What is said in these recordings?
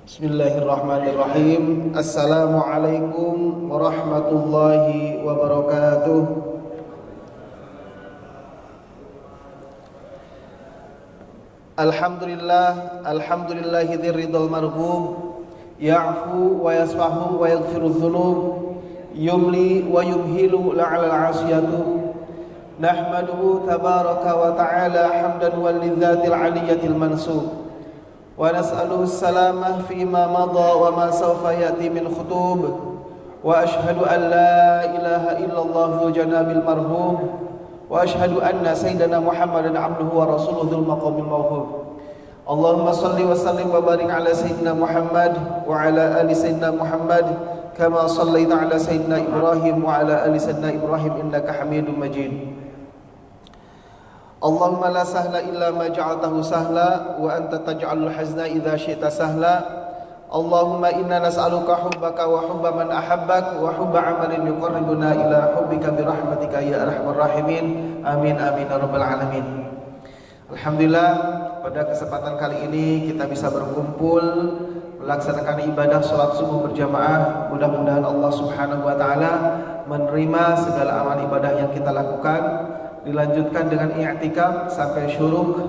Bismillahirrahmanirrahim. Assalamualaikum warahmatullahi wabarakatuh. Alhamdulillahi dzirridal marghub, ya'fu wa yasfahu wa yaghfiru dzunub, yumli wa yumhilu la'alal 'asiyatu. Nahmaduhu tabaraka wa ta'ala hamdan wal lidzatil 'aliyyatil mansub. Wa nas'aluhu salamah fima madha wa ma sawfa ya'ti min khutub. Wa ashhadu an la ilaha illallah dzul janabil marhum. Wa ashhadu anna sayyidana Muhammadan abduhu wa rasuluhu dzul maqamil mawhub. Allahumma salli wa sallim wa barik ala sayyidina Muhammad wa ala ali sayyidina Muhammad kama sallaita ala sayyidina Ibrahim wa ala ali sayyidina Ibrahim innaka Hamidum Majid. Allahumma la sahla illa ma ja'altahu sahla wa anta taj'alul hazna idza syi'ta sahla. Allahumma inna nas'aluka hubbaka wa hubba man ahabbak wa hubba 'amalin yuqarribuna ila hubbika bi rahmatika ya arhamar rahimin. Amin amin ya rabbal alamin. Alhamdulillah, pada kesempatan kali ini kita bisa berkumpul melaksanakan ibadah salat subuh berjamaah. Mudah-mudahan Allah Subhanahu wa taala menerima segala amal ibadah yang kita lakukan, dilanjutkan dengan i'tikaf sampai syuruk,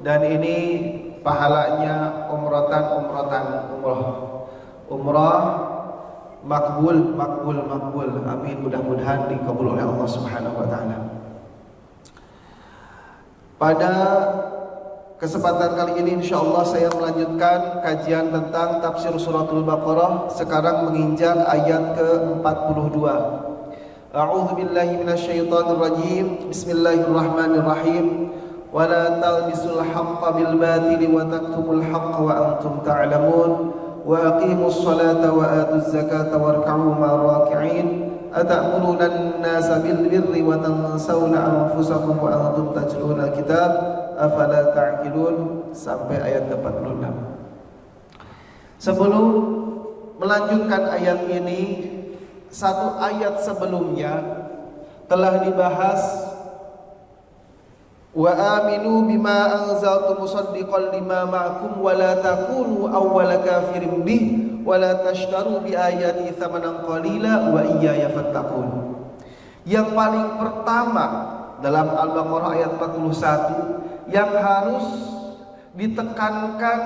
dan ini pahalanya umrah makbul. Amin, mudah-mudahan dikabul oleh Allah Subhanahu wa taala. Pada kesempatan kali ini insyaallah saya melanjutkan kajian tentang tafsir suratul Baqarah, sekarang menginjak ayat ke-42. A'udzu billahi minasyaitonir rajim. Bismillahirrahmanirrahim. Wa la talbisul haqqo bil batili wa taktumul haqqo wa antum ta'lamun. Wa aqimus salata wa atuz zakata warka'u ma'ar raki'in. Ata'muruna an-nasa bil birri wa tansawna anfusakum wa antum tatluna al-kitab afala ta'qilun, sampai ayat ke-46. Sebelum melanjutkan ayat ini, satu ayat sebelumnya telah dibahas, wa aminu bima anzaltu musaddiqan lima ma'akum wa la takunu awwala kafirin bih wa la tashtaru bi ayati thamanan qalila wa iyaya fattaqun. Yang paling pertama dalam Al-Baqarah ayat 41 yang harus ditekankan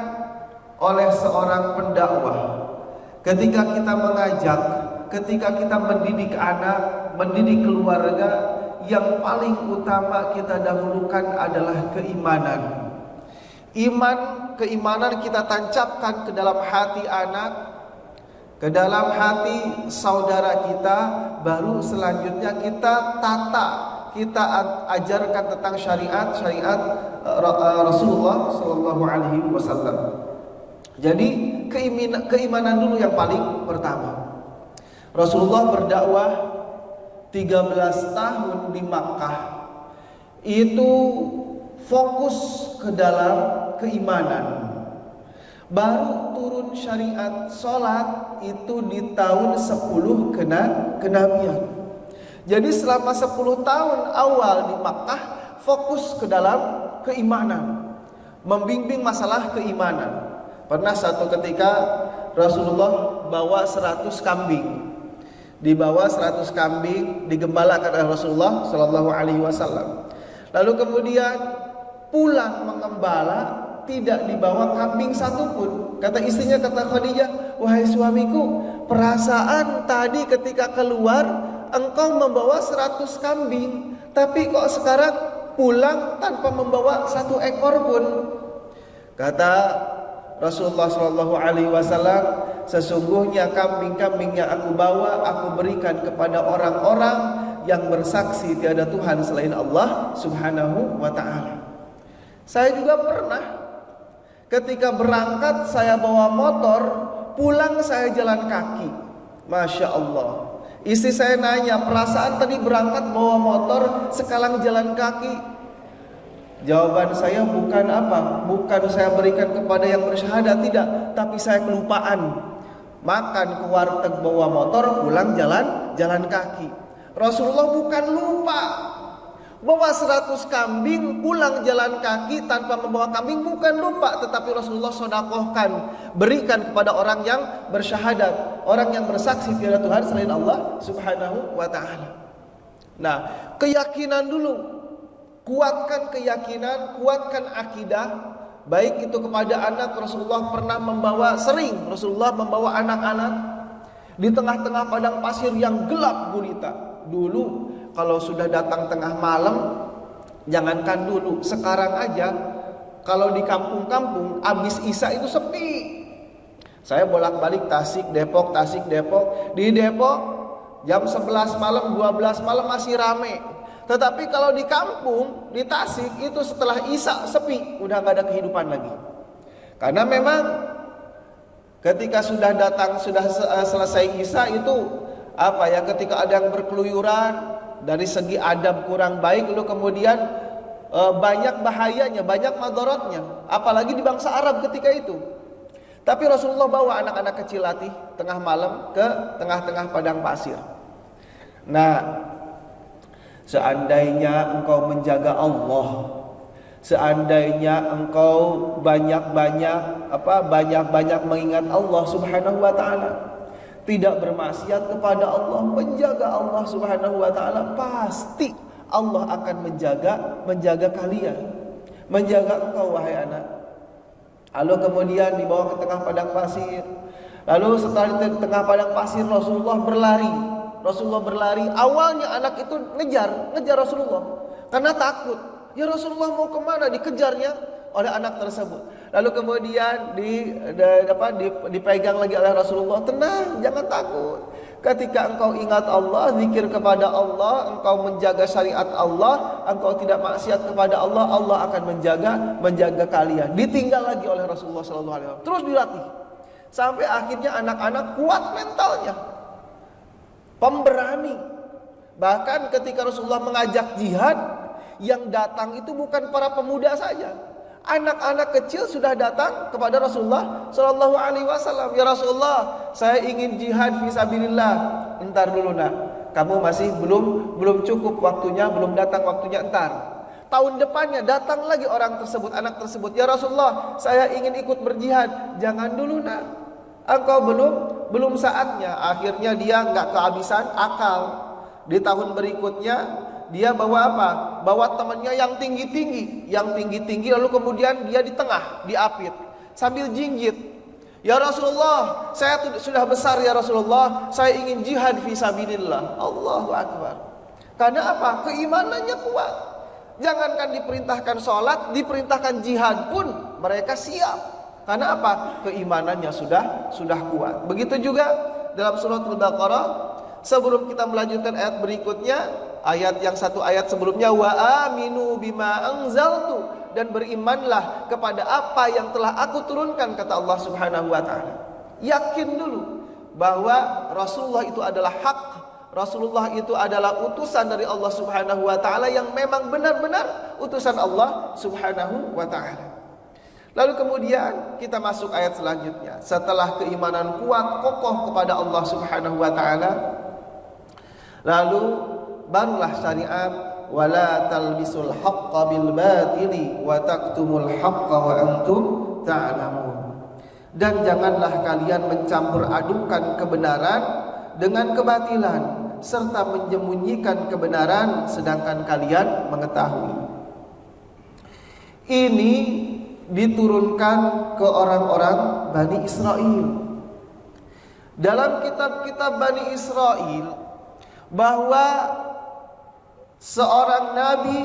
oleh seorang pendakwah ketika kita mengajak, ketika kita mendidik anak, mendidik keluarga, yang paling utama kita dahulukan adalah keimanan. Keimanan kita tancapkan ke dalam hati anak, ke dalam hati saudara kita, baru selanjutnya kita tata, kita ajarkan tentang syariat Rasulullah Sallallahu Alaihi Wasallam. Jadi keimanan dulu yang paling pertama. Rasulullah berdakwah 13 tahun di Makkah, itu fokus ke dalam keimanan. Baru turun syariat sholat itu di tahun 10 kenabian. Jadi selama 10 tahun awal di Makkah fokus ke dalam keimanan, membimbing masalah keimanan. Pernah satu ketika Rasulullah bawa 100 kambing. Dibawa 100 kambing, digembalakan oleh Rasulullah Sallallahu Alaihi Wasallam. Lalu kemudian pulang mengembala, tidak dibawa kambing satupun. Kata istrinya, kata Khadijah, wahai suamiku, perasaan tadi ketika keluar engkau membawa 100 kambing, tapi kok sekarang pulang tanpa membawa 1 ekor pun. Kata Rasulullah Sallallahu Alaihi Wasallam, sesungguhnya kambing-kambing yang aku bawa aku berikan kepada orang-orang yang bersaksi tiada Tuhan selain Allah Subhanahu wa ta'ala. Saya juga pernah ketika berangkat saya bawa motor, pulang saya jalan kaki. Masya Allah. Istri saya nanya, perasaan tadi berangkat bawa motor, sekarang jalan kaki. Jawaban saya bukan apa? Bukan saya berikan kepada yang bersyahadat, tidak, tapi saya kelupaan. Makan ke warteg bawa motor, pulang jalan kaki. Rasulullah bukan lupa. Bawa 100 kambing, pulang jalan kaki tanpa membawa kambing, bukan lupa, tetapi Rasulullah sodakohkan, berikan kepada orang yang bersyahadat, orang yang bersaksi tiada Tuhan selain Allah Subhanahu wa ta'ala. Nah, keyakinan dulu, kuatkan keyakinan, kuatkan akidah, baik itu kepada anak. Rasulullah pernah Rasulullah membawa anak-anak di tengah-tengah padang pasir yang gelap gulita. Dulu kalau sudah datang tengah malam, jangankan dulu, sekarang aja kalau di kampung-kampung habis Isya itu sepi. Saya bolak-balik Tasik Depok. Di Depok jam 11 malam, 12 malam masih rame. Tetapi kalau di kampung, di Tasik itu setelah Isya sepi, udah gak ada kehidupan lagi. Karena memang ketika sudah selesai Isya itu ketika ada yang berkeluyuran, dari segi adab kurang baik, lalu kemudian banyak bahayanya, banyak madaratnya, apalagi di bangsa Arab ketika itu. Tapi Rasulullah bawa anak-anak kecil latih tengah malam ke tengah-tengah padang pasir. Nah, seandainya engkau menjaga Allah, seandainya engkau banyak mengingat Allah Subhanahu wa ta'ala, tidak bermaksiat kepada Allah, menjaga Allah Subhanahu wa ta'ala, pasti Allah akan menjaga kalian, menjaga engkau wahai anak. Lalu kemudian dibawa ke tengah padang pasir. Lalu setelah di tengah padang pasir Rasulullah berlari. Awalnya anak itu ngejar Rasulullah karena takut. Ya Rasulullah mau kemana? Dikejarnya oleh anak tersebut. Lalu kemudian dipegang lagi oleh Rasulullah. Tenang, jangan takut. Ketika engkau ingat Allah, zikir kepada Allah, engkau menjaga syariat Allah, engkau tidak maksiat kepada Allah, Allah akan menjaga kalian. Ditinggal lagi oleh Rasulullah SAW. Terus dilatih sampai akhirnya anak-anak kuat mentalnya, pemberani. Bahkan ketika Rasulullah mengajak jihad, yang datang itu bukan para pemuda saja, anak-anak kecil sudah datang kepada Rasulullah Shallallahu Alaihi Wasallam. Ya Rasulullah, saya ingin jihad fisabilillah. Entar dulu nak, kamu masih belum cukup waktunya, belum datang waktunya. Entar tahun depannya datang lagi orang tersebut, anak tersebut. Ya Rasulullah, saya ingin ikut berjihad. Jangan dulu nak, engkau belum saatnya. Akhirnya dia nggak kehabisan akal. Di tahun berikutnya dia bawa apa? Bawa temannya yang tinggi-tinggi, lalu kemudian dia di tengah, diapit sambil jinjit. Ya Rasulullah, saya sudah besar ya Rasulullah, saya ingin jihad fisabilillah. Allahu Akbar. Karena apa? Keimanannya kuat. Jangankan diperintahkan sholat, diperintahkan jihad pun mereka siap. Karena apa? Keimanannya sudah kuat. Begitu juga dalam surat Al-Baqarah. Sebelum kita melanjutkan ayat berikutnya, satu ayat sebelumnya, wa aminu bima anzaltu, dan berimanlah kepada apa yang telah aku turunkan, kata Allah Subhanahu wa ta'ala. Yakin dulu bahwa Rasulullah itu adalah hak, Rasulullah itu adalah utusan dari Allah Subhanahu wa ta'ala, yang memang benar-benar utusan Allah Subhanahu wa ta'ala. Lalu kemudian kita masuk ayat selanjutnya. Setelah keimanan kuat, kokoh kepada Allah Subhanahu wa ta'ala, lalu barulah syariat, wala talbisul haqqa bil batili wa taktumul haqqa wa antum ta'lamun. Dan janganlah kalian mencampur adukan kebenaran dengan kebatilan, serta menyembunyikan kebenaran sedangkan kalian mengetahui. Ini diturunkan ke orang-orang Bani Israel. Dalam kitab-kitab Bani Israel, bahwa seorang nabi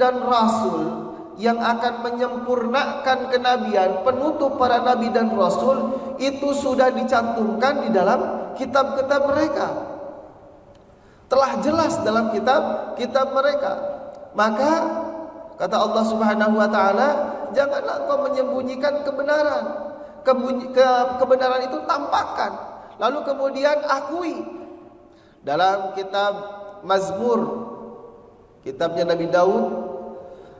dan rasul yang akan menyempurnakan kenabian, penutup para nabi dan rasul, itu sudah dicantumkan di dalam kitab-kitab mereka. Telah jelas dalam kitab mereka. Maka kata Allah Subhanahu wa ta'ala, janganlah engkau menyembunyikan kebenaran. Kebenaran itu tampakkan, lalu kemudian akui. Dalam kitab Mazmur, kitabnya Nabi Daud,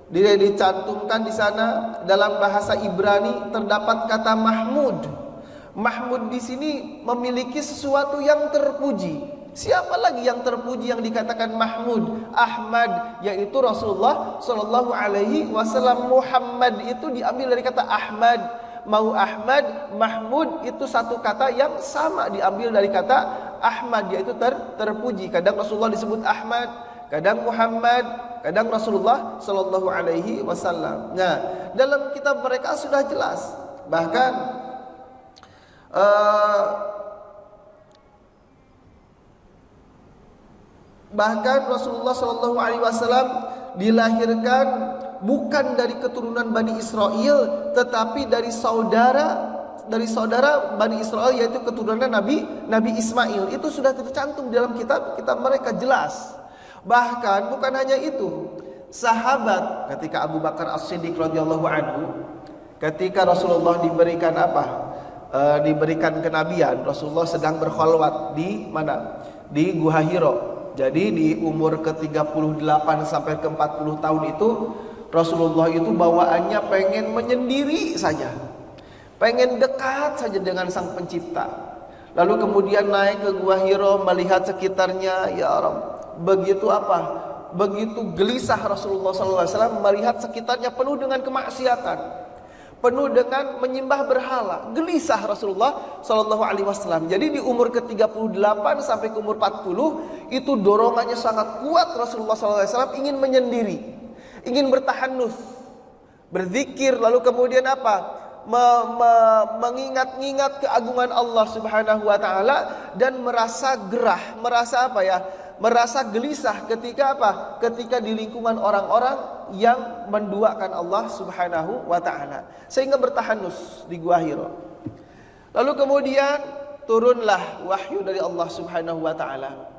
dia dicantumkan di sana dalam bahasa Ibrani terdapat kata Mahmud. Mahmud di sini memiliki sesuatu yang terpuji. Siapa lagi yang terpuji yang dikatakan Mahmud, Ahmad, yaitu Rasulullah Shallallahu Alaihi Wasallam. Muhammad itu diambil dari kata Ahmad. Mau Ahmad, Mahmud itu satu kata yang sama diambil dari kata Ahmad, yaitu terpuji. Kadang Rasulullah disebut Ahmad, kadang Muhammad, kadang Rasulullah Shallallahu Alaihi Wasallam. Nah, dalam kitab mereka sudah jelas. Bahkan Rasulullah Shallallahu Alaihi Wasallam dilahirkan bukan dari keturunan Bani Israel, tetapi dari saudara Bani Israel, yaitu keturunan Nabi Ismail. Itu sudah tercantum dalam kitab mereka, jelas. Bahkan bukan hanya itu, sahabat ketika Abu Bakar As-Siddiq radhiyallahu anhu, ketika Rasulullah diberikan diberikan kenabian, Rasulullah sedang berkhalwat di mana? Di Gua Hiro. Jadi di umur ke-38 sampai ke-40 tahun itu Rasulullah itu bawaannya pengen menyendiri saja, pengen dekat saja dengan Sang Pencipta. Lalu kemudian naik ke Gua Hiro, melihat sekitarnya. Ya Rabb, begitu gelisah Rasulullah SAW melihat sekitarnya penuh dengan kemaksiatan, penuh dengan menyembah berhala. Gelisah Rasulullah SAW. Jadi di umur ke-38 sampai ke umur 40 itu dorongannya sangat kuat. Rasulullah SAW ingin menyendiri, ingin bertahanus, berzikir, lalu kemudian mengingat-ingat keagungan Allah Subhanahu wa taala, dan merasa gerah, merasa gelisah ketika di lingkungan orang-orang yang menduakan Allah Subhanahu wa taala, sehingga bertahanus di Gua Hiro. Lalu kemudian turunlah wahyu dari Allah Subhanahu wa taala.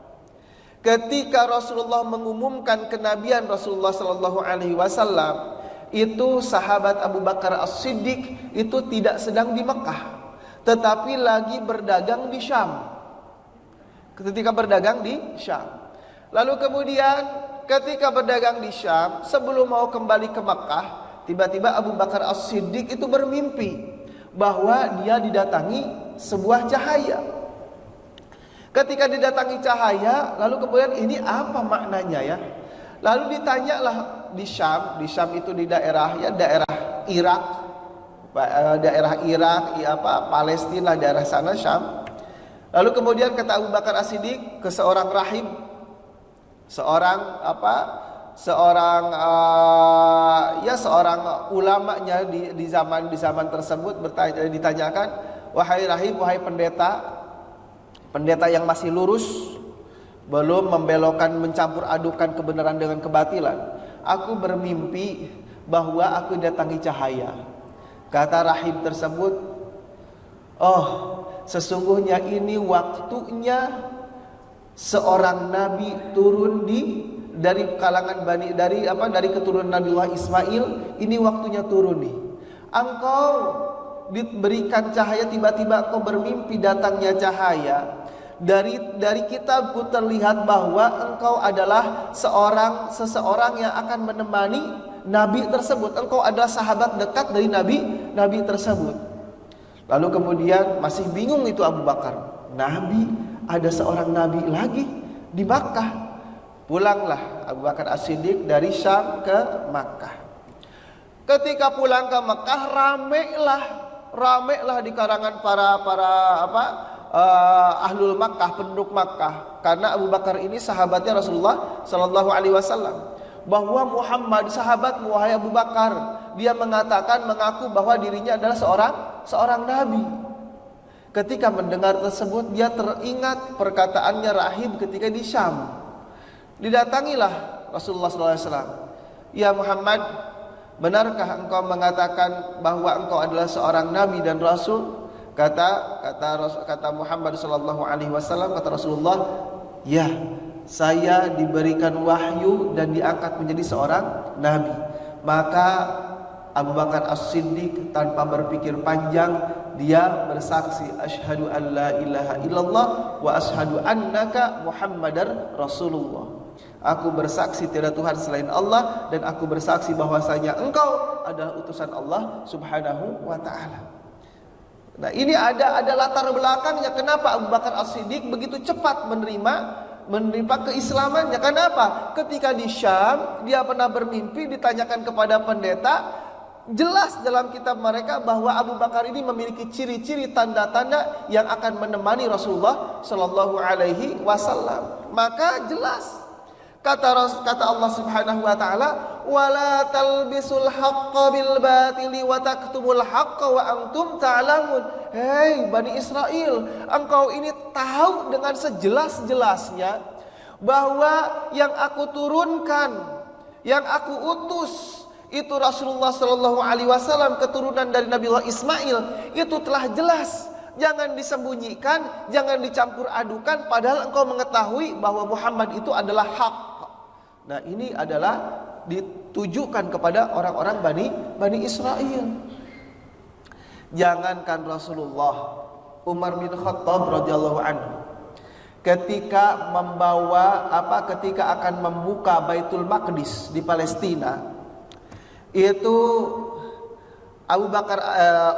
Ketika Rasulullah mengumumkan kenabian Rasulullah sallallahu alaihi wasallam, itu sahabat Abu Bakar As-Siddiq itu tidak sedang di Mekah, tetapi lagi berdagang di Syam. Ketika berdagang di Syam. Lalu kemudian ketika berdagang di Syam, sebelum mau kembali ke Mekah, tiba-tiba Abu Bakar As-Siddiq itu bermimpi bahwa dia didatangi sebuah cahaya. Ketika didatangi cahaya, lalu kemudian ini apa maknanya ya? Lalu ditanyalah di Syam itu di daerah Irak, Palestina, daerah sana Syam. Lalu kemudian kata Abu Bakar As-Siddiq ke seorang rahib, seorang ulamanya di zaman tersebut, ditanyakan, wahai rahib, wahai pendeta yang masih lurus, belum membelokkan, mencampur adukan kebenaran dengan kebatilan, aku bermimpi bahwa aku datangi cahaya. Kata rahib tersebut, oh, sesungguhnya ini waktunya seorang nabi turun dari kalangan dari keturunan Nabiullah Ismail. Ini waktunya turun nih. Engkau diberikan cahaya, tiba-tiba engkau bermimpi datangnya cahaya. Dari kitabku terlihat bahwa engkau adalah seseorang yang akan menemani nabi tersebut. Engkau adalah sahabat dekat dari nabi tersebut. Lalu kemudian masih bingung itu Abu Bakar. Nabi, ada seorang nabi lagi di Makkah. Pulanglah Abu Bakar As-Siddiq dari Syam ke Makkah. Ketika pulang ke Makkah, ramailah di karangan para ahlul Makkah, penduduk Makkah, karena Abu Bakar ini sahabatnya Rasulullah sallallahu alaihi wasallam. Bahwa Muhammad sahabatmu, wahai Abu Bakar, dia mengaku bahwa dirinya adalah seorang nabi. Ketika mendengar tersebut, dia teringat perkataannya rahib ketika di Syam. Didatangilah Rasulullah sallallahu alaihi wasallam. Ya Muhammad, benarkah engkau mengatakan bahwa engkau adalah seorang nabi dan rasul? Kata Muhammad sallallahu alaihi wasallam, kata Rasulullah, ya, saya diberikan wahyu dan diangkat menjadi seorang nabi. Maka Abu Bakar As-Siddiq tanpa berpikir panjang, dia bersaksi, asyhadu an la ilaha illallah wa asyhadu annaka Muhammadar Rasulullah. Aku bersaksi tiada Tuhan selain Allah, dan aku bersaksi bahwasanya engkau adalah utusan Allah Subhanahu wa taala. Nah, ini ada latar belakangnya kenapa Abu Bakar As-Siddiq begitu cepat menerima keislamannya. Kenapa? Ketika di Syam dia pernah bermimpi, ditanyakan kepada pendeta, jelas dalam kitab mereka bahwa Abu Bakar ini memiliki ciri-ciri tanda-tanda yang akan menemani Rasulullah Shallallahu Alaihi Wasallam. Maka jelas kata Allah Subhanahu Wa Taala, wala talbisul haqqo bil batili wa taktumul haqqo wa antum ta'lamun. Hei Bani Israel, engkau ini tahu dengan sejelas-jelasnya bahwa yang aku turunkan, yang aku utus itu Rasulullah Shallallahu Alaihi Wasallam, keturunan dari Nabiullah Ismail, itu telah jelas. Jangan disembunyikan, jangan dicampur adukan, padahal engkau mengetahui bahwa Muhammad itu adalah hak. Nah, ini adalah ditujukan kepada orang-orang Bani Israel. Jangankan Rasulullah, Umar bin Khattab radhiyallahu anhu ketika akan membuka Baitul Maqdis di Palestina, itu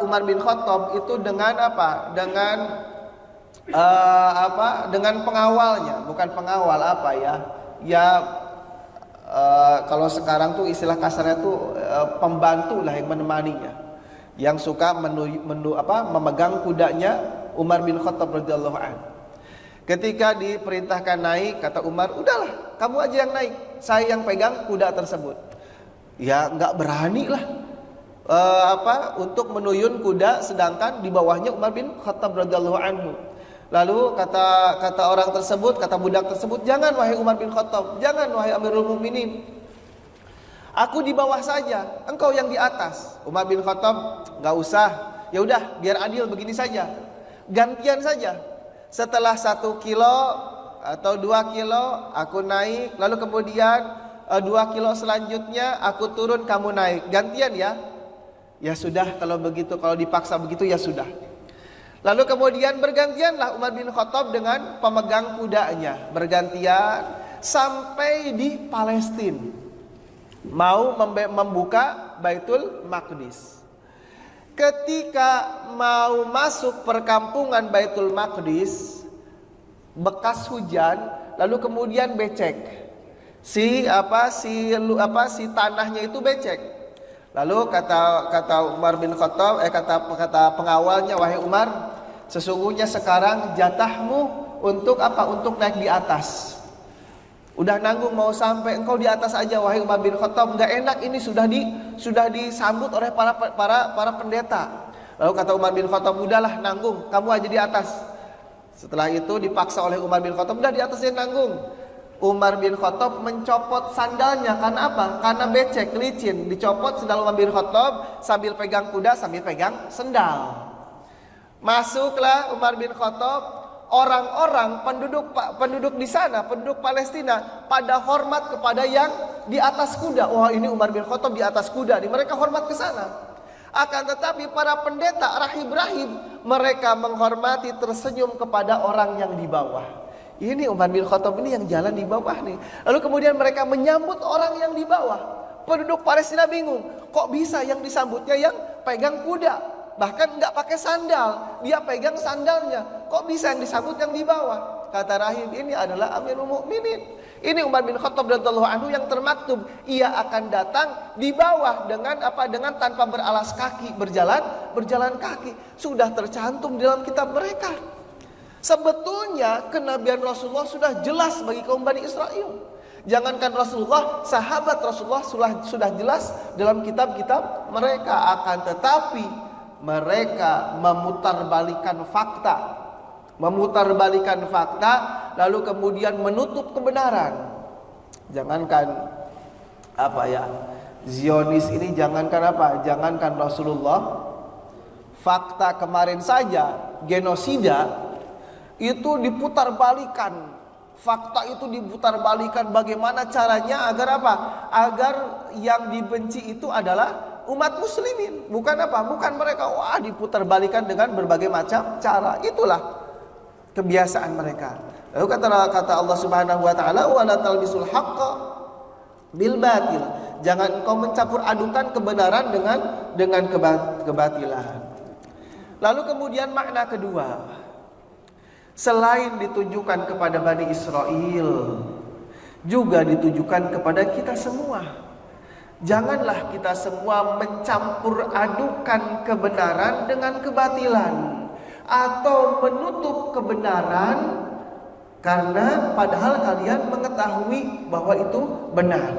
Umar bin Khattab itu dengan dengan pengawalnya, bukan pengawal kalau sekarang tuh istilah kasarnya tuh pembantu lah yang menemaninya, yang suka memegang kudanya Umar bin Khattab radhiyallahu anhu. Ketika diperintahkan naik, kata Umar, udahlah kamu aja yang naik, saya yang pegang kuda tersebut. Ya nggak berani lah untuk menuyun kuda, sedangkan di bawahnya Umar bin Khattab radhiyallahu anhu. Lalu kata orang tersebut, kata budak tersebut, jangan wahai Umar bin Khattab, jangan wahai Amirul Mukminin, aku di bawah saja, engkau yang di atas. Umar bin Khattab, nggak usah, ya udah biar adil begini saja, gantian saja. Setelah 1 kilo atau 2 kilo aku naik, lalu kemudian 2 kilo selanjutnya aku turun, kamu naik, gantian ya. Ya sudah, kalau begitu, kalau dipaksa begitu ya sudah. Lalu kemudian bergantianlah Umar bin Khattab dengan pemegang kudanya, bergantian sampai di Palestina, mau membuka Baitul Maqdis. Ketika mau masuk perkampungan Baitul Maqdis, bekas hujan, lalu kemudian becek. Si tanahnya itu becek. Lalu kata Umar bin Khattab, kata pengawalnya, wahai Umar, sesungguhnya sekarang jatahmu untuk Untuk naik di atas. Udah nanggung mau sampai, engkau di atas aja wahai Umar bin Khattab, enggak enak ini, sudah disambut oleh para pendeta. Lalu kata Umar bin Khattab, udahlah nanggung, kamu aja di atas. Setelah itu dipaksa oleh Umar bin Khattab, udah di atasnya nanggung. Umar bin Khattab mencopot sandalnya, karena apa? Karena becek, licin. Dicopot sandal Umar bin Khattab, sambil pegang kuda, sambil pegang sendal. Masuklah Umar bin Khattab. Orang-orang penduduk di sana, penduduk Palestina, pada hormat kepada yang di atas kuda. Wah, ini Umar bin Khattab di atas kuda, mereka hormat ke sana. Akan tetapi para pendeta rahib-rahib, mereka menghormati, tersenyum kepada orang yang di bawah. Ini Umar bin Khattab ini yang jalan di bawah nih. Lalu kemudian mereka menyambut orang yang di bawah. Penduduk Palestina bingung, kok bisa yang disambutnya yang pegang kuda, bahkan nggak pakai sandal, dia pegang sandalnya. Kok bisa yang disambut yang di bawah? Kata rahib, ini adalah Amirul Mukminin. Ini Umar bin Khattab radhiyallahu anhu yang termaktub, ia akan datang di bawah dengan tanpa beralas kaki, berjalan kaki. Sudah tercantum dalam kitab mereka. Sebetulnya kenabian Rasulullah sudah jelas bagi kaum Bani Israel. Jangankan Rasulullah, sahabat Rasulullah sudah jelas dalam kitab-kitab mereka. Akan tetapi mereka memutarbalikkan fakta, lalu kemudian menutup kebenaran. Jangankan Zionis ini, jangankan Rasulullah, fakta kemarin saja genosida itu diputar-balikan. Fakta itu diputar-balikan, bagaimana caranya agar yang dibenci itu adalah umat muslimin, bukan mereka. Wah, diputar-balikan dengan berbagai macam cara. Itulah kebiasaan mereka. Lalu kata Allah Subhanahu wa taala, wala talbisul haqqo bil batil. Jangan engkau mencampur adukan kebenaran dengan kebatilan. Lalu kemudian makna kedua, selain ditujukan kepada Bani Israel, juga ditujukan kepada kita semua. Janganlah kita semua mencampur adukan kebenaran dengan kebatilan, atau menutup kebenaran karena padahal kalian mengetahui bahwa itu benar.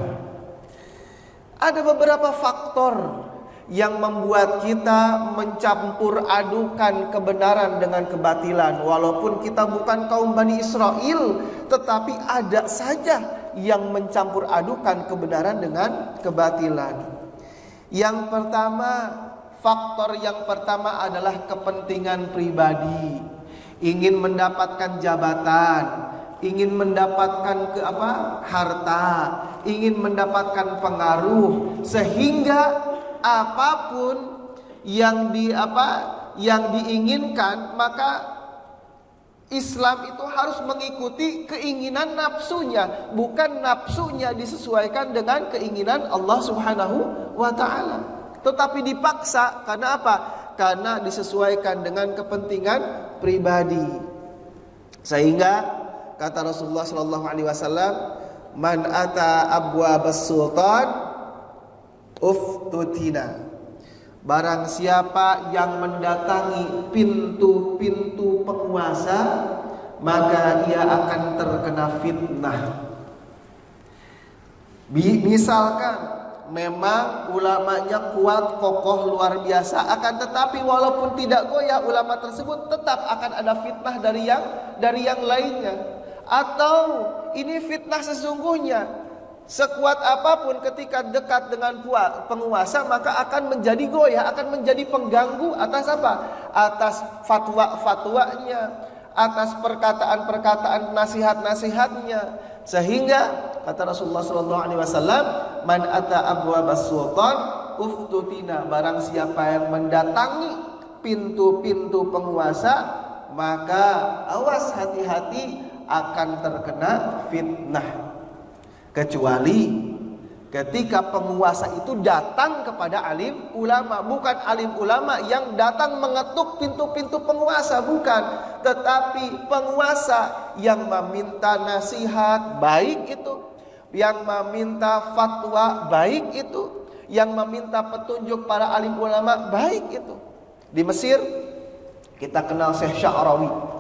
Ada beberapa faktor yang membuat kita mencampur adukan kebenaran dengan kebatilan. Walaupun kita bukan kaum Bani Israel, tetapi ada saja yang mencampur adukan kebenaran dengan kebatilan. Yang pertama, faktor yang pertama adalah kepentingan pribadi. Ingin mendapatkan jabatan, ingin mendapatkan harta, ingin mendapatkan pengaruh, sehingga apapun yang diinginkan, maka Islam itu harus mengikuti keinginan nafsunya, bukan nafsunya disesuaikan dengan keinginan Allah Subhanahu wa taala. Tetapi dipaksa karena apa? Karena disesuaikan dengan kepentingan pribadi. Sehingga kata Rasulullah sallallahu alaihi wasallam, "Man ata abwabas sultan uftutina." Barang siapa yang mendatangi pintu-pintu penguasa, maka ia akan terkena fitnah. Misalkan memang ulamanya kuat, kokoh, luar biasa, akan tetapi walaupun tidak goyah, ulama tersebut tetap akan ada fitnah dari yang lainnya. Atau ini fitnah sesungguhnya, sekuat apapun ketika dekat dengan penguasa, maka akan menjadi goyah, akan menjadi pengganggu atas apa? Atas fatwa-fatwanya, atas perkataan-perkataan nasihat-nasihatnya. Sehingga kata Rasulullah SAW, "Man ata abwabas sultan uftutina." Barang siapa yang mendatangi pintu-pintu penguasa, maka awas, hati-hati, akan terkena fitnah. Kecuali ketika penguasa itu datang kepada alim ulama, bukan alim ulama yang datang mengetuk pintu-pintu penguasa, bukan, tetapi penguasa yang meminta nasihat baik itu, yang meminta fatwa baik itu, yang meminta petunjuk para alim ulama baik itu. Di Mesir kita kenal Syekh Sya'rawi.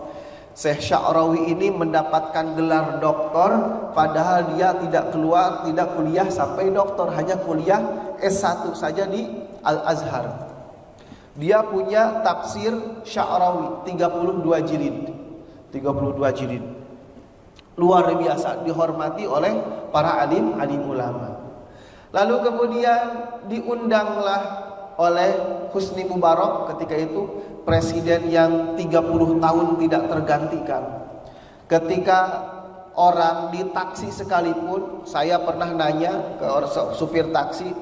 Syekh Sya'rawi ini mendapatkan gelar doktor, padahal dia tidak kuliah sampai doktor, hanya kuliah S1 saja di Al-Azhar. Dia punya tafsir Sya'rawi 32 jilid. Luar biasa, dihormati oleh para alim ulama. Lalu kemudian diundanglah oleh Husni Mubarak, ketika itu presiden yang 30 tahun tidak tergantikan. Ketika orang di taksi sekalipun, saya pernah nanya ke supir taksi,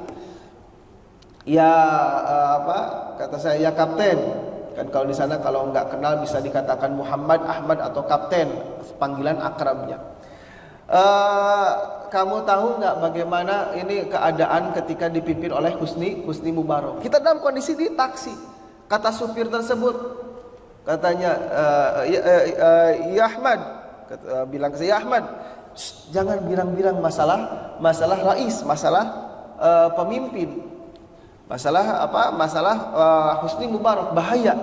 kata saya, "Ya kapten." Kan kalau di sana kalau nggak kenal bisa dikatakan Muhammad, Ahmad, atau kapten, panggilan akrabnya. Kamu tahu nggak bagaimana ini keadaan ketika dipimpin oleh Husni Mubarak? Kita dalam kondisi di taksi. Kata supir tersebut, katanya, "Ya Ahmad," bilang ke saya, "Ya Ahmad, jangan bilang-bilang masalah rais, masalah pemimpin, masalah Husni Mubarak, bahaya."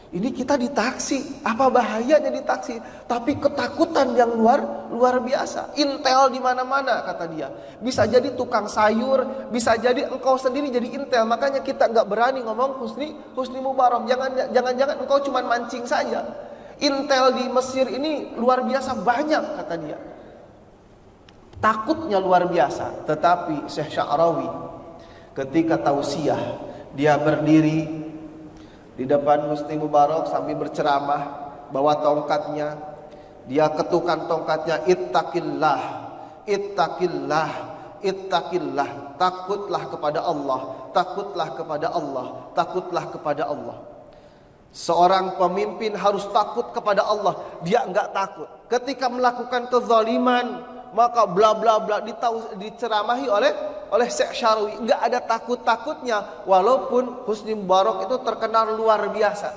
Ini kita di taksi, apa bahayanya di taksi? Tapi ketakutan yang luar biasa. Intel di mana-mana, kata dia. Bisa jadi tukang sayur, bisa jadi engkau sendiri jadi intel. Makanya kita nggak berani ngomong Husni Mubarak. Jangan engkau cuma mancing saja. Intel di Mesir ini luar biasa banyak, kata dia. Takutnya luar biasa. Tetapi Syekh Sya'rawi ketika tausiah, dia berdiri di depan Husni Mubarak sambil berceramah, bawa tongkatnya, dia ketukan tongkatnya, "Ittaqillah, ittaqillah, ittaqillah." Takutlah kepada Allah, takutlah kepada Allah, takutlah kepada Allah. Seorang pemimpin harus takut kepada Allah. Dia enggak takut. Ketika melakukan kezaliman, maka bla bla bla diceramahi oleh oleh Syekh Syarwi, nggak ada takut-takutnya, walaupun Husni Mubarak itu terkenal luar biasa.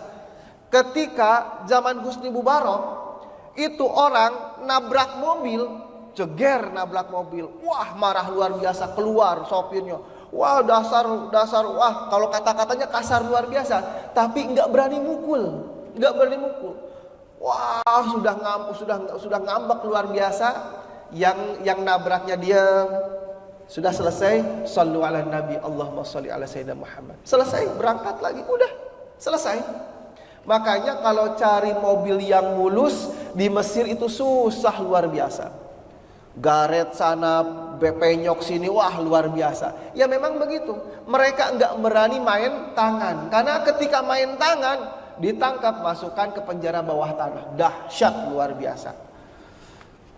Ketika zaman Husni Mubarak itu orang nabrak mobil, ceger nabrak mobil, wah marah luar biasa, keluar sopirnya, wah dasar, wah kalau kata-katanya kasar luar biasa, tapi nggak berani mukul, wah sudah ngambek luar biasa. Yang nabraknya dia sudah selesai, sallu ala nabi, Allahumma sholli ala sayyidina Muhammad, selesai, berangkat lagi, udah selesai. Makanya kalau cari mobil yang mulus di Mesir itu susah luar biasa. Garet sana, penyok sini, wah luar biasa. Ya memang begitu. Mereka enggak berani main tangan, karena ketika main tangan ditangkap, masukkan ke penjara bawah tanah. Dahsyat luar biasa.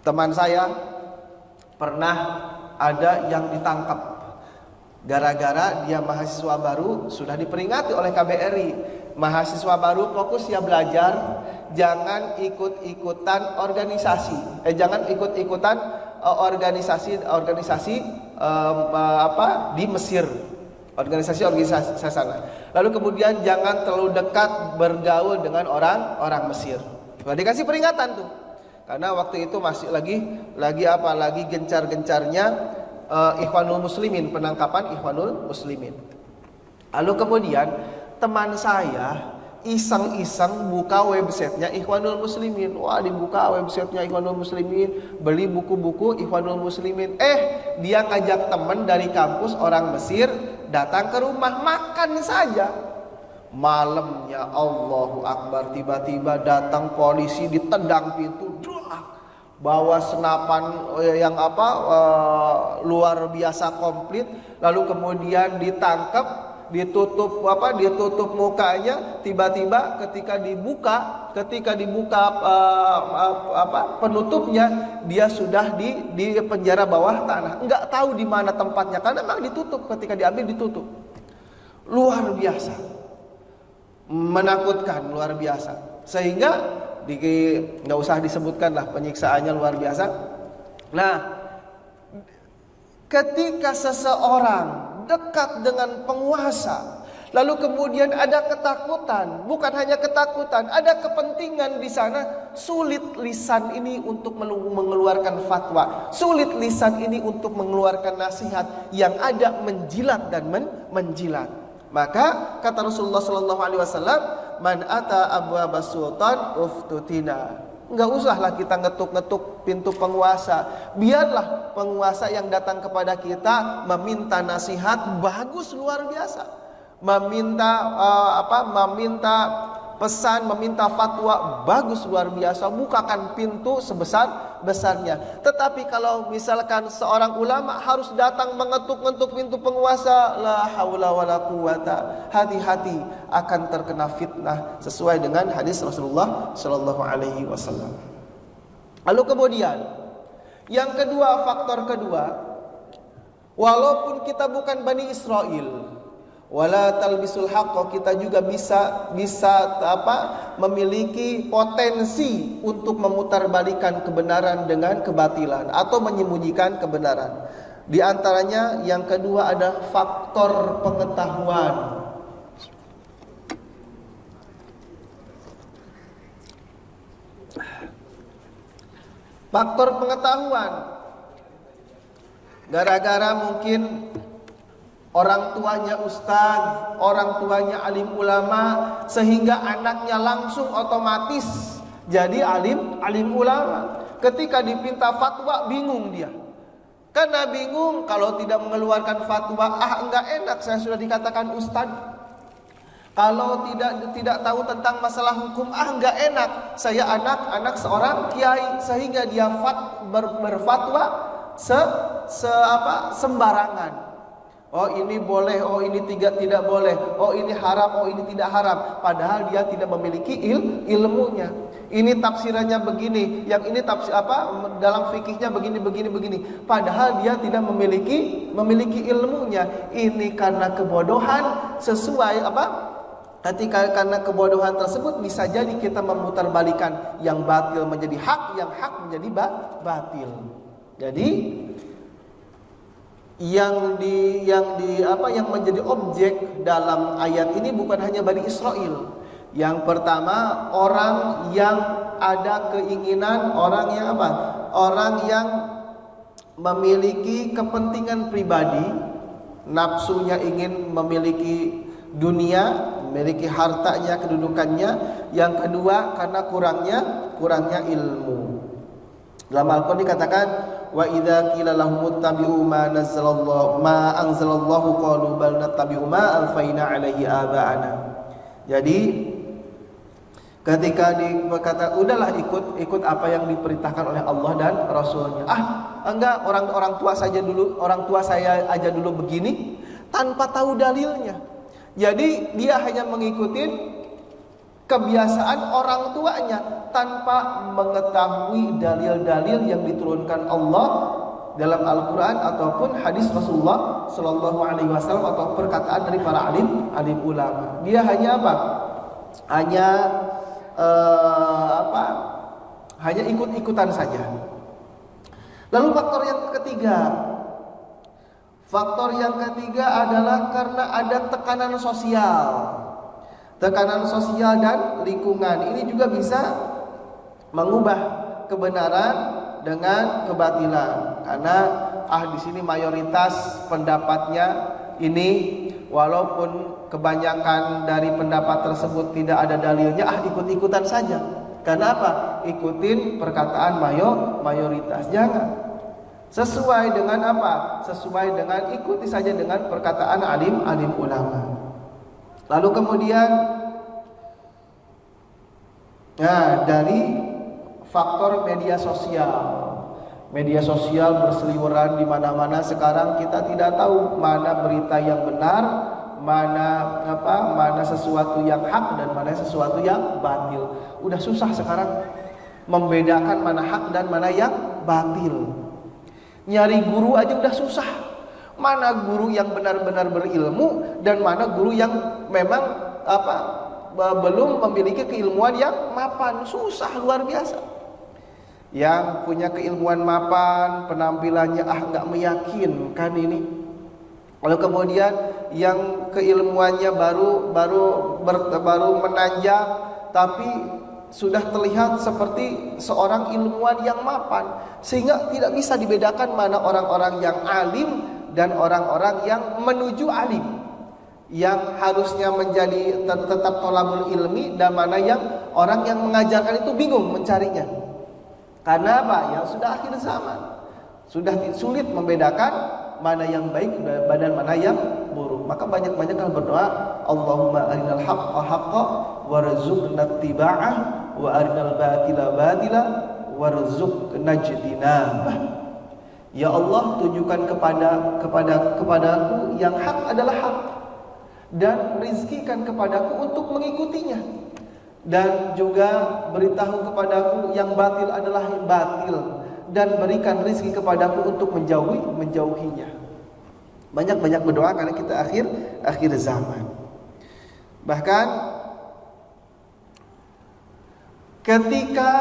Teman saya pernah ada yang ditangkap gara-gara dia mahasiswa baru, sudah diperingati oleh KBRI. Mahasiswa baru fokus ya belajar, jangan ikut-ikutan organisasi. Jangan ikut-ikutan organisasi di Mesir. Organisasi sana. Lalu kemudian jangan terlalu dekat bergaul dengan orang Mesir. Sudah dikasih peringatan tuh. Karena waktu itu masih lagi gencar-gencarnya Ikhwanul Muslimin, penangkapan Ikhwanul Muslimin. Lalu kemudian teman saya iseng-iseng buka websitenya Ikhwanul Muslimin. Wah, dibuka websitenya Ikhwanul Muslimin, beli buku-buku Ikhwanul Muslimin. Dia ngajak teman dari kampus orang Mesir datang ke rumah, makan saja. Malamnya Allahu Akbar, tiba-tiba datang polisi, ditendang pintu, bawa senapan yang luar biasa komplit, lalu kemudian ditangkap, ditutup mukanya. Tiba-tiba ketika dibuka penutupnya, dia sudah di penjara bawah tanah, nggak tahu di mana tempatnya karena memang ditutup. Ketika diambil ditutup. Luar biasa, menakutkan luar biasa, sehingga nggak usah disebutkan lah penyiksaannya luar biasa. Nah, ketika seseorang dekat dengan penguasa, lalu kemudian ada ketakutan, bukan hanya ketakutan, ada kepentingan di sana, sulit lisan ini untuk mengeluarkan fatwa, sulit lisan ini untuk mengeluarkan nasihat, yang ada menjilat dan menjilat. Maka kata Rasulullah SAW, man ata abwabas sultan uftutina. Enggak usahlah kita ngetuk-ngetuk pintu penguasa. Biarlah penguasa yang datang kepada kita meminta nasihat, bagus luar biasa. Meminta pesan, meminta fatwa, bagus luar biasa. Bukakan pintu sebesar-besarnya. Tetapi kalau misalkan seorang ulama harus datang mengetuk-ngetuk pintu penguasa, la haula wala quwata, hati-hati akan terkena fitnah, sesuai dengan hadis Rasulullah sallallahu alaihi wasallam. Lalu kemudian yang kedua, faktor kedua, walaupun kita bukan Bani Israel, wala talbisul haqq, kita juga bisa memiliki potensi untuk memutarbalikan kebenaran dengan kebatilan atau menyembunyikan kebenaran. Di antaranya yang kedua ada faktor pengetahuan. Faktor pengetahuan. Gara-gara mungkin orang tuanya ustadz, orang tuanya alim ulama, sehingga anaknya langsung otomatis jadi alim ulama. Ketika dipinta fatwa bingung dia. Karena bingung, kalau tidak mengeluarkan fatwa, enggak enak, saya sudah dikatakan ustadz. Kalau tidak tahu tentang masalah hukum, enggak enak, saya anak seorang kiai, sehingga dia berfatwa sembarangan. Oh ini boleh, oh ini tidak boleh, oh ini haram, oh ini tidak haram. Padahal dia tidak memiliki ilmunya. Ini tafsirannya begini, yang ini dalam fikihnya begini. Padahal dia tidak memiliki ilmunya. Ini karena kebodohan, sesuai karena kebodohan tersebut bisa jadi kita memutarbalikan yang batil menjadi hak, yang hak menjadi batil. Jadi yang menjadi objek dalam ayat ini bukan hanya Bani Israel. Yang pertama, orang yang ada keinginan, orang yang apa? Orang yang memiliki kepentingan pribadi, nafsunya ingin memiliki dunia, memiliki hartanya, kedudukannya. Yang kedua, karena kurangnya ilmu. Dalam Al-Qur'an dikatakan, wa idza qila lahum ittabi'u ma anzalallahu qalu bal nattabi'u ma alfaina 'alaihi aba'ana. Jadi ketika berkata udahlah ikut apa yang diperintahkan oleh Allah dan Rasulnya. Enggak, orang tua saya aja dulu begini tanpa tahu dalilnya. Jadi dia hanya mengikuti kebiasaan orang tuanya tanpa mengetahui dalil-dalil yang diturunkan Allah dalam Al-Quran ataupun hadis Rasulullah Sallallahu Alaihi Wasallam atau perkataan dari para alim ulama. Dia hanya apa? Hanya ikut-ikutan saja. Lalu faktor yang ketiga adalah karena ada tekanan sosial. Tekanan sosial dan lingkungan ini juga bisa mengubah kebenaran dengan kebatilan. Karena di sini mayoritas pendapatnya ini, walaupun kebanyakan dari pendapat tersebut tidak ada dalilnya, ikut-ikutan saja. Karena apa? Ikutin perkataan mayoritas. Jangan. Sesuai dengan apa? Sesuai dengan ikuti saja dengan perkataan alim ulama. Lalu kemudian dari faktor media sosial berseliweran di mana-mana. Sekarang kita tidak tahu mana berita yang benar, mana sesuatu yang hak dan mana sesuatu yang batil. Udah susah sekarang membedakan mana hak dan mana yang batil. Nyari guru aja udah susah. Mana guru yang benar-benar berilmu dan mana guru yang memang belum memiliki keilmuan yang mapan. Susah luar biasa. Yang punya keilmuan mapan, penampilannya nggak meyakinkan ini. Lalu kemudian yang keilmuannya baru menanjak, tapi sudah terlihat seperti seorang ilmuwan yang mapan, sehingga tidak bisa dibedakan mana orang-orang yang alim dan orang-orang yang menuju alim, yang harusnya menjadi tetap thalabul ilmi, dan mana yang orang yang mengajarkan itu bingung mencarinya. Karena apa? Yang sudah akhir zaman, sudah sulit membedakan mana yang baik dan mana yang buruk. Maka banyak-banyaklah berdoa, Allahumma arinal haqqa haqqa warzuqna ittiba'ah wa arinal batila batila warzuqna ijtinabah. Ya Allah, tunjukkan kepadaku yang hak adalah hak, dan rizkikan kepadaku untuk mengikutinya, dan juga beritahu kepadaku yang batil adalah batil, dan berikan rizki kepadaku untuk menjauhinya. Banyak-banyak berdoa karena kita akhir zaman. Bahkan ketika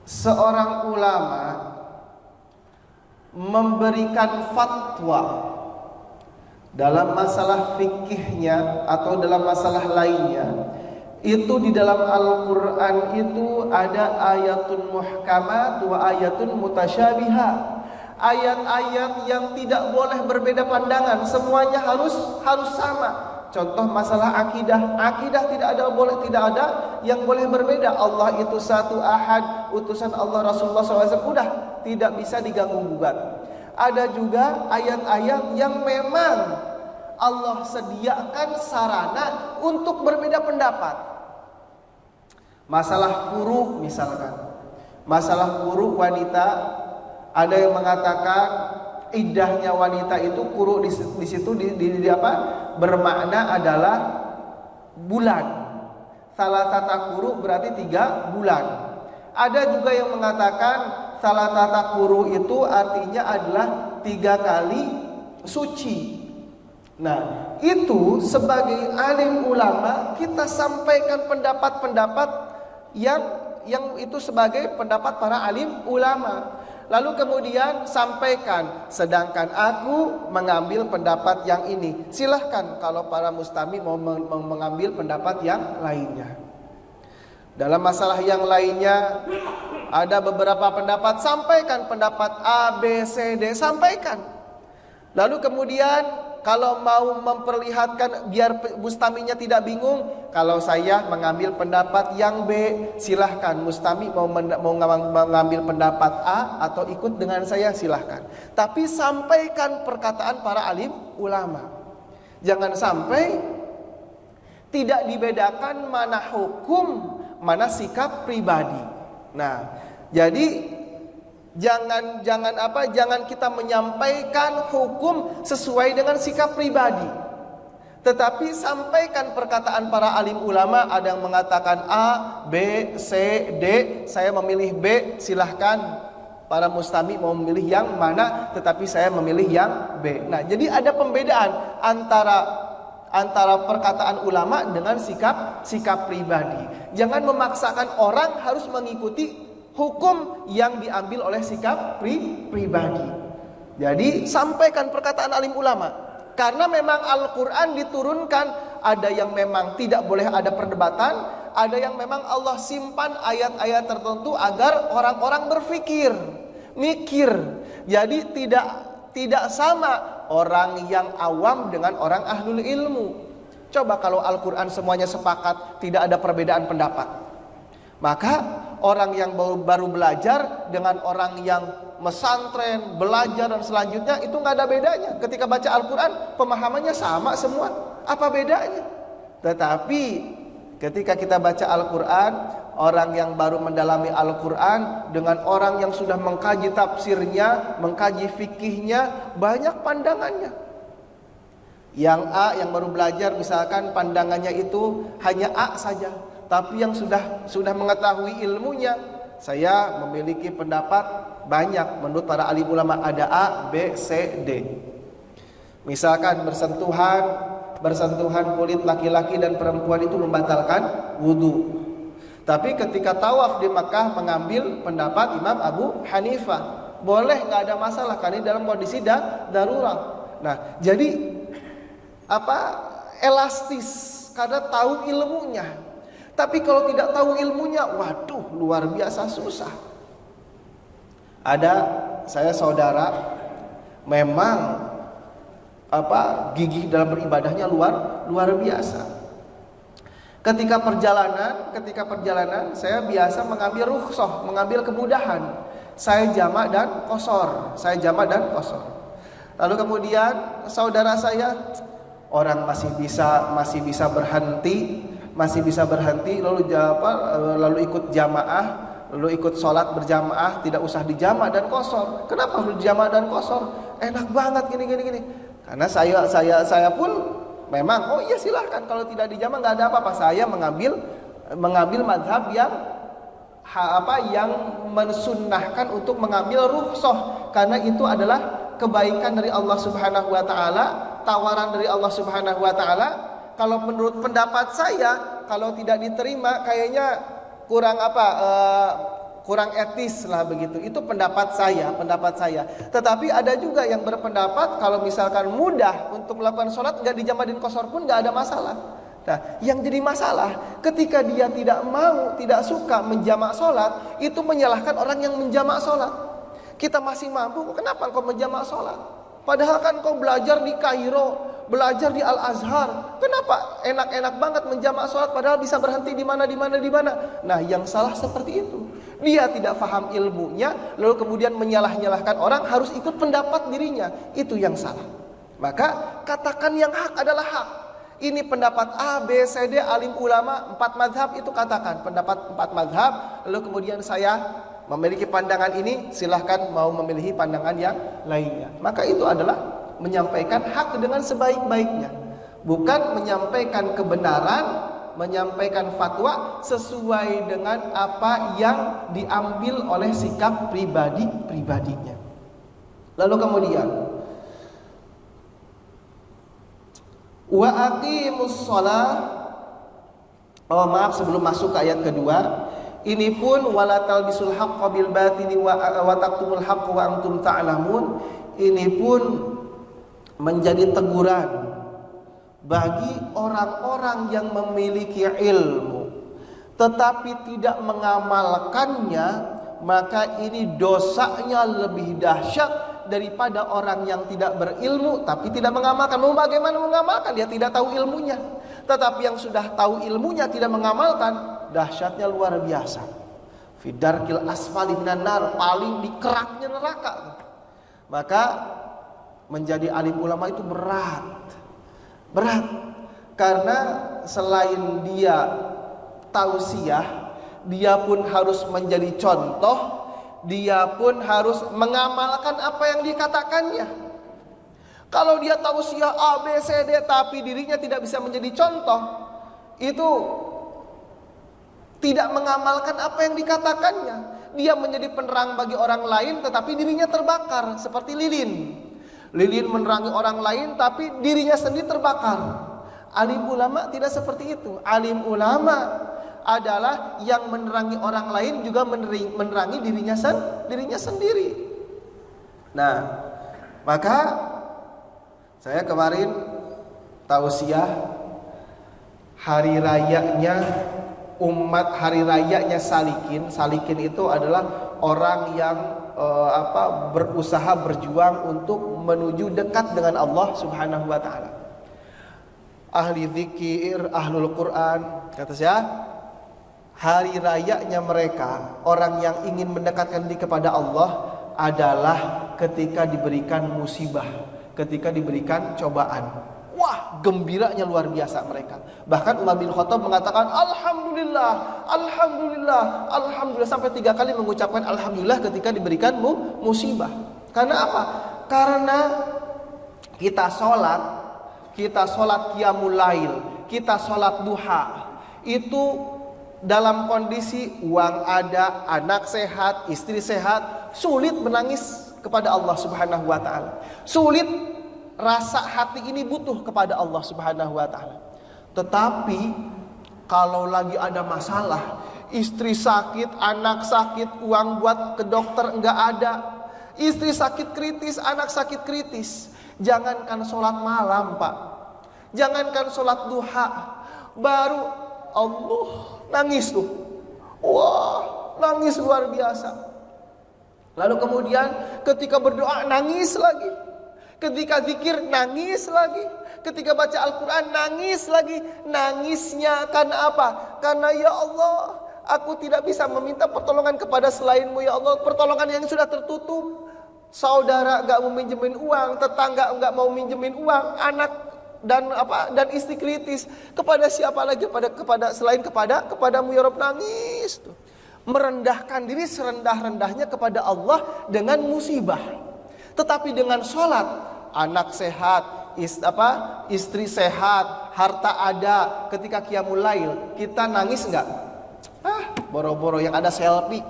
seorang ulama memberikan fatwa dalam masalah fikihnya atau dalam masalah lainnya, itu di dalam Al-Quran itu ada ayatun muhkamat wa ayatun mutasyabihat. Ayat-ayat yang tidak boleh berbeda pandangan, semuanya harus sama. Contoh masalah akidah tidak ada yang boleh berbeda. Allah itu satu, ahad, utusan Allah Rasulullah SAW, udah tidak bisa diganggu gugat. Ada juga ayat-ayat yang memang Allah sediakan sarana untuk berbeda pendapat. Masalah quru misalkan, masalah quru wanita, ada yang mengatakan iddahnya wanita itu quru di situ bermakna adalah bulan. Salah tata quru berarti 3 bulan. Ada juga yang mengatakan salah tata quru itu artinya adalah 3 kali suci. Nah, itu sebagai alim ulama kita sampaikan pendapat-pendapat yang itu sebagai pendapat para alim ulama. Lalu kemudian sampaikan, sedangkan aku mengambil pendapat yang ini. Silahkan kalau para mustami mau mengambil pendapat yang lainnya. Dalam masalah yang lainnya ada beberapa pendapat, sampaikan pendapat A, B, C, D, sampaikan. Lalu kemudian kalau mau memperlihatkan biar mustaminya tidak bingung, kalau saya mengambil pendapat yang B, silahkan. Mustami mau mengambil pendapat A atau ikut dengan saya, silahkan. Tapi sampaikan perkataan para alim ulama. Jangan sampai tidak dibedakan mana hukum, mana sikap pribadi. Nah, jadi jangan kita menyampaikan hukum sesuai dengan sikap pribadi, tetapi sampaikan perkataan para alim ulama. Ada yang mengatakan A, B, C, D, saya memilih B, silahkan. Para mustami mau memilih yang mana, tetapi saya memilih yang B. Nah, jadi ada pembedaan antara perkataan ulama dengan sikap pribadi. Jangan memaksakan orang harus mengikuti hukum yang diambil oleh sikap pribadi. Jadi sampaikan perkataan alim ulama. Karena memang Al-Quran diturunkan, ada yang memang tidak boleh ada perdebatan, ada yang memang Allah simpan ayat-ayat tertentu agar orang-orang berpikir, mikir. Jadi tidak sama orang yang awam dengan orang ahlul ilmu. Coba kalau Al-Quran semuanya sepakat, tidak ada perbedaan pendapat, maka orang yang baru belajar dengan orang yang mesantren, belajar dan selanjutnya itu nggak ada bedanya. Ketika baca Al-Quran pemahamannya sama semua, apa bedanya? Tetapi ketika kita baca Al-Quran, orang yang baru mendalami Al-Quran dengan orang yang sudah mengkaji tafsirnya, mengkaji fikihnya, banyak pandangannya. Yang A yang baru belajar misalkan pandangannya itu hanya A saja. Tapi yang sudah mengetahui ilmunya, saya memiliki pendapat banyak. Menurut para alim ulama ada A, B, C, D. Misalkan bersentuhan kulit laki-laki dan perempuan itu membatalkan wudu. Tapi ketika tawaf di Makkah mengambil pendapat Imam Abu Hanifah, boleh, nggak ada masalah karena dalam kondisi darurat. Nah, jadi elastis karena tahu ilmunya. Tapi kalau tidak tahu ilmunya, waduh, luar biasa susah. Ada saya saudara memang gigih dalam beribadahnya luar biasa. Ketika perjalanan saya biasa mengambil rukhsah, mengambil kemudahan. Saya jamak dan qashar. Lalu kemudian saudara saya orang masih bisa berhenti lalu ikut jamaah, lalu ikut sholat berjamaah, tidak usah dijamak dan qashar. Kenapa harus dijamak dan qashar? Enak banget gini. Karena saya pun memang iya silahkan, kalau tidak dijamak nggak ada apa-apa. Saya mengambil mazhab yang mensunnahkan untuk mengambil rukhsah, karena itu adalah kebaikan dari Allah Subhanahu wa taala, tawaran dari Allah Subhanahu wa taala. Kalau menurut pendapat saya, kalau tidak diterima kayaknya kurang etis lah begitu. Itu pendapat saya. Tetapi ada juga yang berpendapat kalau misalkan mudah untuk melakukan sholat, nggak dijamak dan qashar pun nggak ada masalah. Nah, yang jadi masalah ketika dia tidak suka menjamak sholat, itu menyalahkan orang yang menjamak sholat. Kita masih mampu, kenapa kau menjamak sholat? Padahal kan kau belajar di Kairo, belajar di Al-Azhar. Kenapa enak-enak banget menjamak sholat padahal bisa berhenti di mana. Nah, yang salah seperti itu. Dia tidak paham ilmunya, lalu kemudian menyalah-nyalahkan orang, harus ikut pendapat dirinya. Itu yang salah. Maka katakan yang hak adalah hak. Ini pendapat A, B, C, D, alim ulama 4 mazhab, itu katakan pendapat 4 mazhab. Lalu kemudian saya memiliki pandangan ini, silahkan mau memilih pandangan yang lainnya. Maka itu adalah menyampaikan hak dengan sebaik-baiknya, bukan menyampaikan kebenaran, menyampaikan fatwa sesuai dengan apa yang diambil oleh sikap pribadinya. Lalu kemudian wa aqimus shalah. Sebelum masuk ke ayat kedua, Ini pun wala talbisul haqqo bil batili wa taqtumul haqqo wa antum ta'lamun. Ini pun menjadi teguran bagi orang-orang yang memiliki ilmu tetapi tidak mengamalkannya, maka ini dosanya lebih dahsyat daripada orang yang tidak berilmu tapi tidak mengamalkan. Mau bagaimana mengamalkan? Dia tidak tahu ilmunya. Tetapi yang sudah tahu ilmunya tidak mengamalkan, dahsyatnya luar biasa. Fidarkil asfali minan nar, paling di keraknya neraka. Maka menjadi alim ulama itu berat. Karena selain dia tausiah, dia pun harus menjadi contoh, dia pun harus mengamalkan apa yang dikatakannya. Kalau dia tausiah A, B, C, D tapi dirinya tidak bisa menjadi contoh, itu tidak mengamalkan apa yang dikatakannya. Dia menjadi penerang bagi orang lain tetapi dirinya terbakar, seperti lilin. Lilin menerangi orang lain tapi dirinya sendiri terbakar. Alim ulama tidak seperti itu. Alim ulama adalah yang menerangi orang lain juga menerangi dirinya sendiri. Nah, maka saya kemarin tausiah hari rayanya hari rayanya Salikin. Salikin itu adalah orang yang berusaha berjuang untuk menuju dekat dengan Allah Subhanahu wa taala. Ahli zikir, ahlul Quran, kata saya, hari rayanya mereka, orang yang ingin mendekatkan diri kepada Allah adalah ketika diberikan musibah, ketika diberikan cobaan. Wah, gembiranya luar biasa mereka. Bahkan Umar bin Khattab mengatakan Alhamdulillah, Alhamdulillah, Alhamdulillah, sampai 3 kali mengucapkan Alhamdulillah ketika diberikan musibah. Karena apa? Karena kita sholat qiyamul lail, kita sholat duha, itu dalam kondisi uang ada, anak sehat, istri sehat, sulit menangis kepada Allah Subhanahu wa taala. Sulit, rasa hati ini butuh kepada Allah Subhanahu wa taala. Tetapi kalau lagi ada masalah, istri sakit, anak sakit, uang buat ke dokter enggak ada, istri sakit kritis, anak sakit kritis, jangankan sholat malam, Pak, jangankan sholat duha, baru Allah nangis tuh. Wah, nangis luar biasa. Lalu kemudian ketika berdoa nangis lagi, ketika zikir nangis lagi, ketika baca Al-Quran nangis lagi. Nangisnya karena apa? Karena ya Allah, aku tidak bisa meminta pertolongan kepada selainmu ya Allah. Pertolongan yang sudah tertutup. Saudara gak mau minjemin uang, tetangga gak mau minjemin uang, anak dan istri kritis. Kepada siapa lagi? Kepada selain kepadamu ya Rabb, nangis tuh. Merendahkan diri serendah-rendahnya kepada Allah dengan musibah. Tetapi dengan sholat, anak sehat, istri sehat, harta ada, ketika qiyamul lail, kita nangis enggak? Boro-boro yang ada selfie.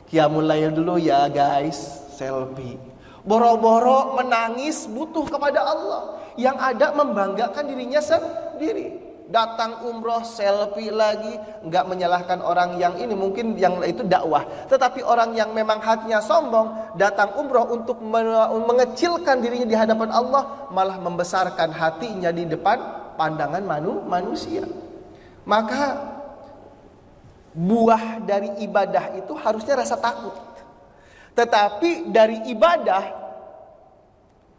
Qiyamul lail dulu ya guys, selfie. Boro-boro menangis butuh kepada Allah, yang ada membanggakan dirinya sendiri. Datang umroh selfie lagi, enggak menyalahkan orang yang ini, mungkin yang itu dakwah. Tetapi orang yang memang hatinya sombong, datang umroh untuk mengecilkan dirinya di hadapan Allah, malah membesarkan hatinya di depan pandangan manusia. Maka buah dari ibadah itu harusnya rasa takut. Tetapi dari ibadah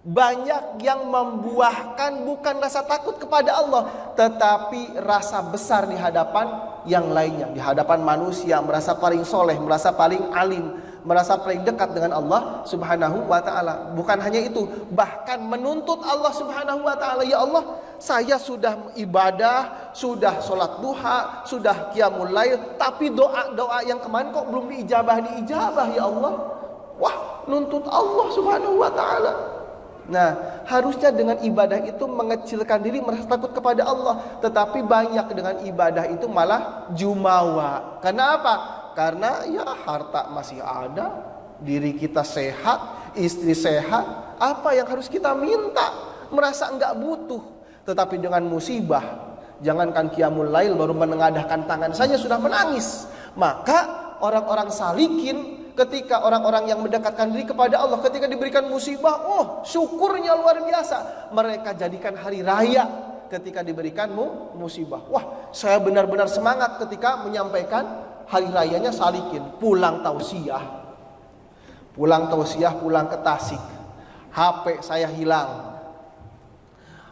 banyak yang membuahkan bukan rasa takut kepada Allah, tetapi rasa besar di hadapan yang lainnya, di hadapan manusia, merasa paling soleh, merasa paling alim, merasa paling dekat dengan Allah Subhanahu wa ta'ala. Bukan hanya itu, bahkan menuntut Allah Subhanahu wa ta'ala, ya Allah, saya sudah ibadah, sudah sholat duha, sudah qiyamul lail, tapi doa-doa yang kemarin kok belum diijabah ya Allah. Wah, nuntut Allah Subhanahu wa ta'ala. Nah, harusnya dengan ibadah itu mengecilkan diri, merasa takut kepada Allah. Tetapi banyak dengan ibadah itu malah jumawa. Karena apa? Karena ya harta masih ada, diri kita sehat, istri sehat. Apa yang harus kita minta? Merasa enggak butuh. Tetapi dengan musibah, jangankan qiyamul lail, baru menengadahkan tangan saja sudah menangis. Maka orang-orang salikin, ketika orang-orang yang mendekatkan diri kepada Allah, ketika diberikan musibah, syukurnya luar biasa. Mereka jadikan hari raya ketika diberikan musibah. Wah, saya benar-benar semangat ketika menyampaikan hari rayanya salikin. Pulang tausiah, pulang ke Tasik. HP saya hilang.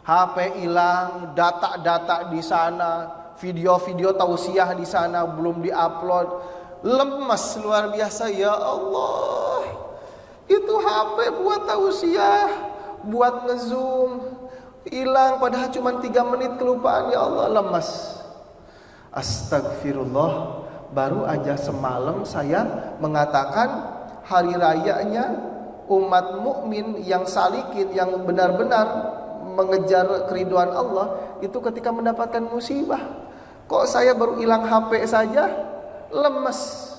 HP hilang, data-data di sana, video-video tausiah di sana belum diupload. Lemes luar biasa, ya Allah. Itu HP buat tausiah, buat ngezoom, hilang padahal cuma 3 menit kelupaan, ya Allah, lemes. Astagfirullah, baru aja semalam saya mengatakan hari rayanya umat mukmin yang salikin, yang benar-benar mengejar keriduan Allah itu ketika mendapatkan musibah. Kok saya baru hilang HP saja lemes.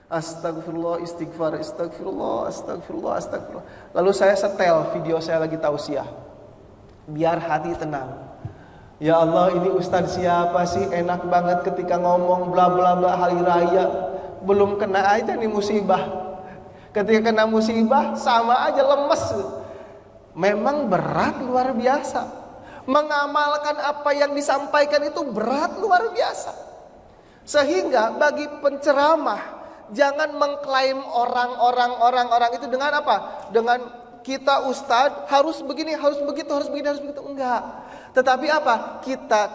Astagfirullah, istighfar, astagfirullah, astagfirullah, astagfirullah. Lalu saya setel video saya lagi tausiah biar hati tenang. Ya Allah, ini ustaz siapa sih enak banget ketika ngomong bla bla bla hari raya, belum kena aja nih musibah. Ketika kena musibah sama aja lemes. Memang berat luar biasa. Mengamalkan apa yang disampaikan itu berat luar biasa. Sehingga bagi penceramah, jangan mengklaim orang itu dengan apa? Dengan kita ustadz harus begini, harus begitu, harus begini, harus begitu. Enggak. Tetapi apa? Kita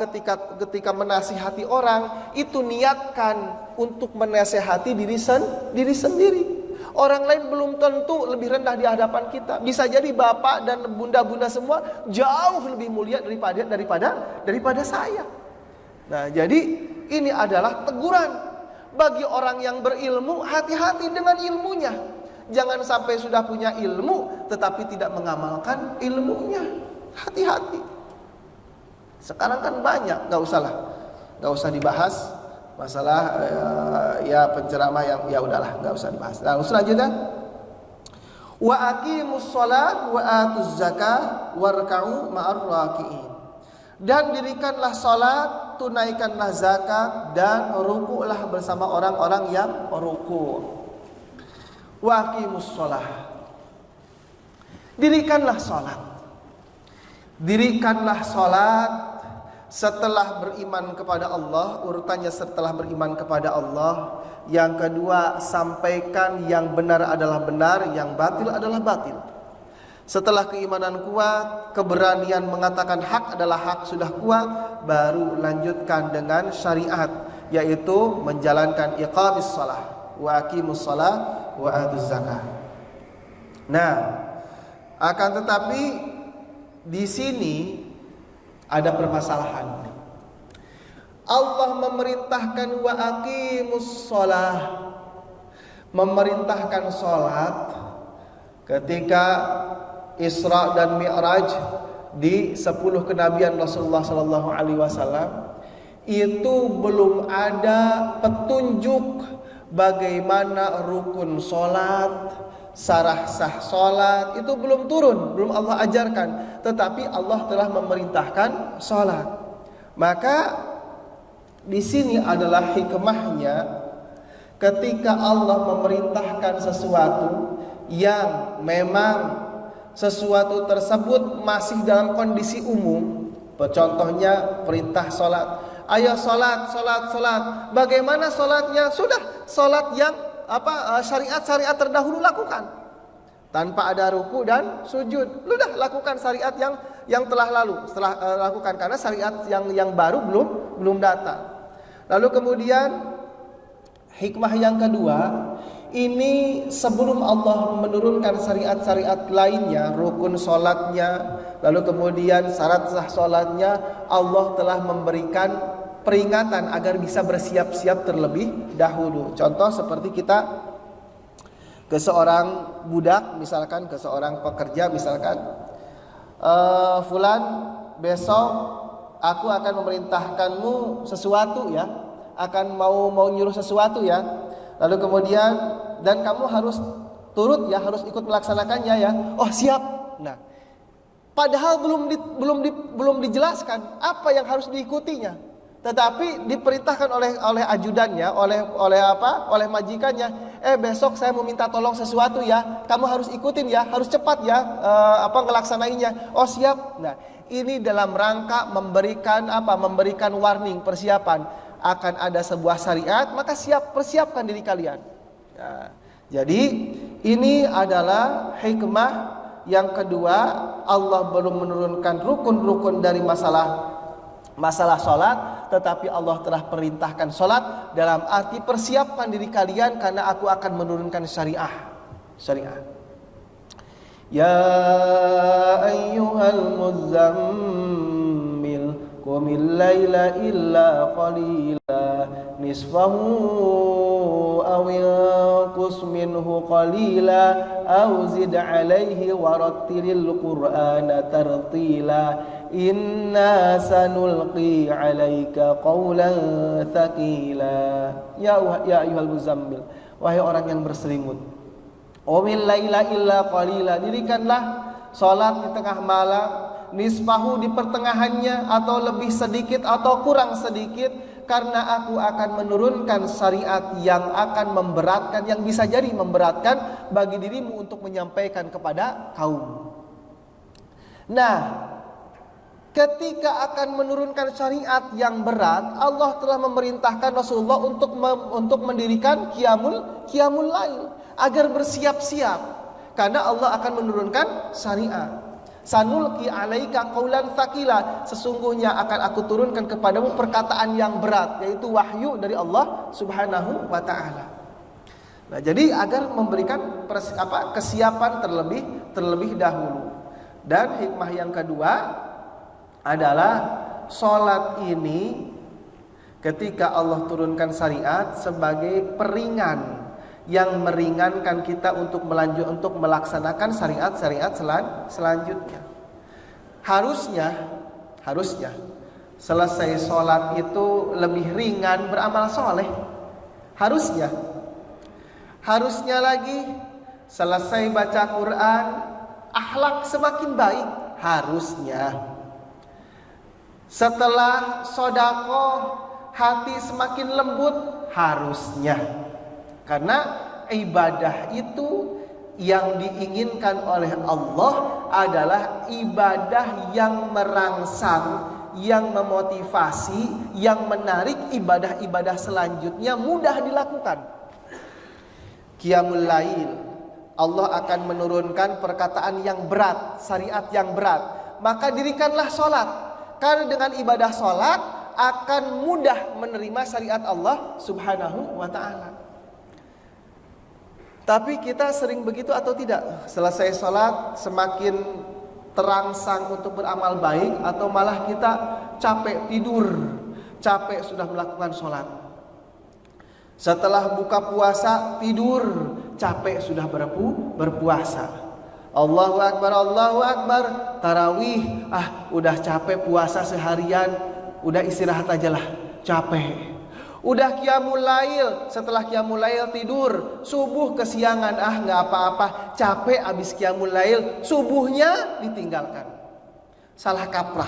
ketika menasihati orang itu niatkan untuk menasihati diri sendiri. Orang lain belum tentu lebih rendah di hadapan kita. Bisa jadi bapak dan bunda-bunda semua jauh lebih mulia daripada saya. Nah, jadi ini adalah teguran bagi orang yang berilmu. Hati-hati dengan ilmunya. Jangan sampai sudah punya ilmu tetapi tidak mengamalkan ilmunya. Hati-hati. Sekarang kan banyak, nggak usah dibahas. Masalah ya penceramah yang ya udahlah nggak usah dibahas. Nah, selanjutnya wa aqimus shalah wa atuz zakah warka'u ma'ar raki'in. Dan dirikanlah salat, tunaikanlah zakat dan ruku'lah bersama orang-orang yang ruku'. Wa aqimus shalah. Dirikanlah salat. Dirikanlah salat setelah beriman kepada Allah, urutannya setelah beriman kepada Allah. Yang kedua, sampaikan yang benar adalah benar, yang batil adalah batil. Setelah keimanan kuat, keberanian mengatakan hak adalah hak sudah kuat, baru lanjutkan dengan syariat, yaitu menjalankan iqamis shalah, wa aqimus shalah, wa atuz zakah. Nah, akan tetapi di sini ada permasalahan. Allah memerintahkan wa aqimus shalah, memerintahkan salat ketika Isra dan Mi'raj di 10 kenabian Rasulullah sallallahu alaihi wasallam. Itu belum ada petunjuk bagaimana rukun salat, syarah sah salat, itu belum turun, belum Allah ajarkan, tetapi Allah telah memerintahkan salat. Maka di sini adalah hikmahnya ketika Allah memerintahkan sesuatu yang memang sesuatu tersebut masih dalam kondisi umum. Contohnya perintah salat. Ayo salat. Bagaimana salatnya? Sudah salat yang syariat terdahulu lakukan tanpa ada ruku dan sujud. Sudah lakukan syariat yang telah lalu, setelah lakukan, karena syariat yang baru belum datang. Lalu kemudian hikmah yang kedua, ini sebelum Allah menurunkan syariat-syariat lainnya, rukun salatnya, lalu kemudian syarat sah salatnya, Allah telah memberikan peringatan agar bisa bersiap-siap terlebih dahulu. Contoh seperti kita ke seorang budak, misalkan ke seorang pekerja, misalkan fulan, besok aku akan memerintahkanmu sesuatu ya, akan mau nyuruh sesuatu ya. Lalu kemudian dan kamu harus turut ya, harus ikut melaksanakannya ya. Oh, siap. Nah, padahal belum dijelaskan apa yang harus diikutinya. tetapi diperintahkan oleh ajudannya, oleh majikannya, besok saya mau minta tolong sesuatu ya, kamu harus ikutin ya, harus cepat ya, ngelaksanainya. Oh siap. Nah, ini dalam rangka memberikan warning, persiapan akan ada sebuah syariat, maka persiapkan diri kalian. Nah, jadi ini adalah hikmah yang kedua, Allah belum menurunkan rukun-rukun dari masalah sholat, tetapi Allah telah perintahkan sholat dalam arti persiapkan diri kalian karena aku akan menurunkan syariah. Ya ayyuhal muzammil qumil laila illa qalila nisfahu aw yanqus minhu qalila aw zid alaihi warattilil qur'ana tartila inna sanulqi alaika qawlan thaqila. Ya ayyuhal muzammil, wahai orang yang berselimut, qumil laila illa qalila, dirikanlah salat di tengah malam, nisfahu di pertengahannya, atau lebih sedikit atau kurang sedikit, karena aku akan menurunkan syariat yang akan memberatkan, yang bisa jadi memberatkan bagi dirimu untuk menyampaikan kepada kaum. Nah, ketika akan menurunkan syariat yang berat, Allah telah memerintahkan Rasulullah untuk mendirikan qiyamul lail agar bersiap-siap, karena Allah akan menurunkan syariat. Sanulqi alaika qaulan tsaqila, sesungguhnya akan aku turunkan kepadamu perkataan yang berat, yaitu wahyu dari Allah Subhanahu wa taala. Nah, jadi agar memberikan kesiapan terlebih dahulu. Dan hikmah yang kedua adalah sholat ini ketika Allah turunkan syariat sebagai peringan yang meringankan kita untuk melaksanakan syariat-syariat selanjutnya. Harusnya selesai sholat itu lebih ringan beramal soleh. Harusnya lagi selesai baca Quran, akhlak semakin baik. Harusnya setelah sedekah, hati semakin lembut. Harusnya. Karena ibadah itu yang diinginkan oleh Allah adalah ibadah yang merangsang, yang memotivasi, yang menarik ibadah-ibadah selanjutnya mudah dilakukan. Qiyamul lail, Allah akan menurunkan perkataan yang berat, syariat yang berat. Maka dirikanlah sholat, karena dengan ibadah sholat akan mudah menerima syariat Allah Subhanahu wa ta'ala. Tapi kita sering begitu atau tidak? Selesai sholat semakin terangsang untuk beramal baik, atau malah kita capek tidur, capek sudah melakukan sholat. Setelah buka puasa tidur, capek sudah berpuasa. Allahu Akbar, tarawih, udah capek puasa seharian, udah istirahat aja lah, capek. Udah qiyamul lail, setelah qiyamul lail tidur, subuh kesiangan, nggak apa-apa, capek abis qiyamul lail, subuhnya ditinggalkan. Salah kaprah.